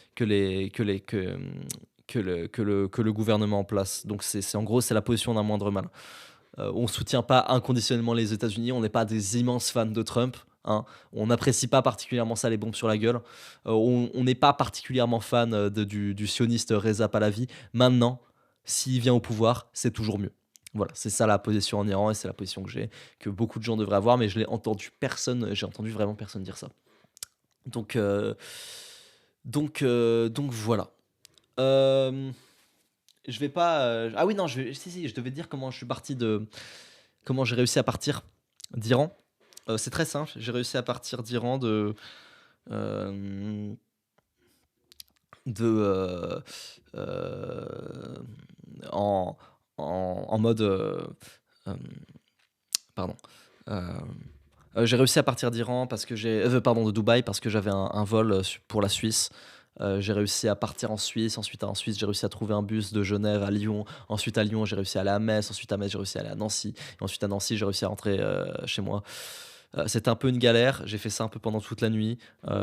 gouvernement en place. Donc en gros, c'est la position d'un moindre mal. On soutient pas inconditionnellement les États-Unis, on n'est pas des immenses fans de Trump. Hein. On n'apprécie pas particulièrement ça, les bombes sur la gueule. On n'est pas particulièrement fan du sioniste Reza Pahlavi. Maintenant, s'il vient au pouvoir, c'est toujours mieux. Voilà, c'est ça la position en Iran et c'est la position que beaucoup de gens devraient avoir, mais j'ai entendu vraiment personne dire ça. Donc, donc voilà. Euh, je vais pas. Ah oui, non, si, je devais dire comment j'ai réussi à partir d'Iran. C'est très simple. J'ai réussi à partir d'Iran euh, de euh, en, en mode euh, pardon. Euh, j'ai réussi à partir d'Iran parce que pardon, de Dubaï parce que j'avais un vol pour la Suisse. J'ai réussi à partir en Suisse. Ensuite, en Suisse, j'ai réussi à trouver un bus de Genève à Lyon. Ensuite, à Lyon, j'ai réussi à aller à Metz. Ensuite, à Metz, j'ai réussi à aller à Nancy. Et ensuite, à Nancy, j'ai réussi à rentrer chez moi. C'était un peu une galère. J'ai fait ça un peu pendant toute la nuit.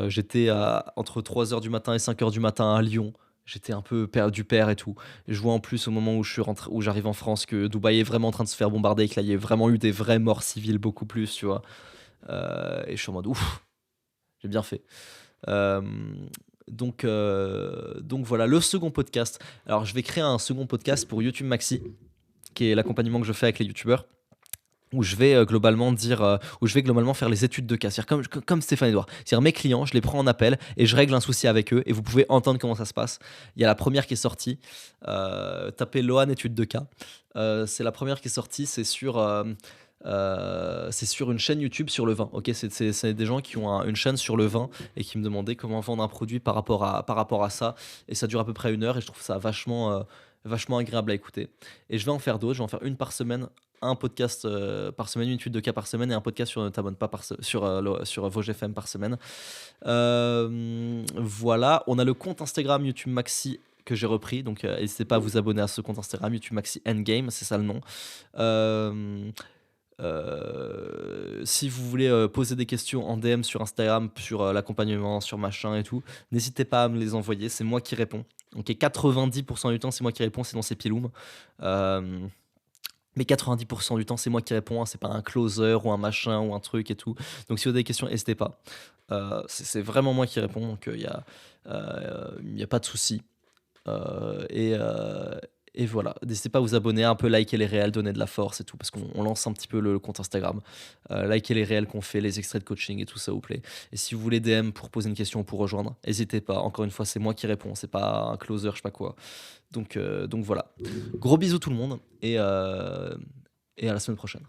J'étais à entre 3 heures du matin et 5 heures du matin à Lyon. J'étais un peu du père et tout. Je vois en plus au moment où je suis rentré, où j'arrive en France, que Dubaï est vraiment en train de se faire bombarder et qu'il y a vraiment eu des vraies morts civiles beaucoup plus, tu vois. Et je suis en mode ouf, j'ai bien fait. Euh, donc voilà, le second podcast. Alors je vais créer un second podcast pour YouTube Maxi, qui est l'accompagnement que je fais avec les YouTubeurs, où je vais globalement où je vais globalement faire les études de cas. C'est-à-dire comme Stéphane Edouard. C'est-à-dire mes clients, je les prends en appel et je règle un souci avec eux et vous pouvez entendre comment ça se passe. Il y a la première qui est sortie. Tapez Lohan études de cas. C'est la première qui est sortie. C'est sur une chaîne YouTube sur le vin. Ok, c'est des gens qui ont une chaîne sur le vin et qui me demandaient comment vendre un produit par rapport à ça. Et ça dure à peu près 1 heure et je trouve ça vachement agréable à écouter. Et je vais en faire d'autres. Je vais en faire une par semaine, un podcast par semaine, une étude de cas par semaine et un podcast sur Ne t'abonne pas sur Vosges FM par semaine. Voilà, on a le compte Instagram YouTube Maxi que j'ai repris, donc n'hésitez pas à vous abonner à ce compte Instagram YouTube Maxi Endgame, c'est ça le nom. Euh, si vous voulez poser des questions en DM sur Instagram, sur l'accompagnement, sur machin et tout, n'hésitez pas à me les envoyer, c'est moi qui réponds. Donc 90% du temps, c'est moi qui réponds, sinon c'est Piloum. Euh, mais 90% du temps, c'est moi qui réponds, hein, c'est pas un closer ou un machin ou un truc et tout. Donc si vous avez des questions, n'hésitez pas. C'est vraiment moi qui réponds, donc y a pas de souci. Euh, et, euh, et voilà, n'hésitez pas à vous abonner, un peu liker les réels, donner de la force et tout, parce qu'on lance un petit peu le compte Instagram. Liker les réels qu'on fait, les extraits de coaching et tout ça vous plaît. Et si vous voulez DM pour poser une question ou pour rejoindre, n'hésitez pas. Encore une fois, c'est moi qui réponds, c'est pas un closer, je sais pas quoi. Donc voilà. Gros bisous tout le monde et à la semaine prochaine.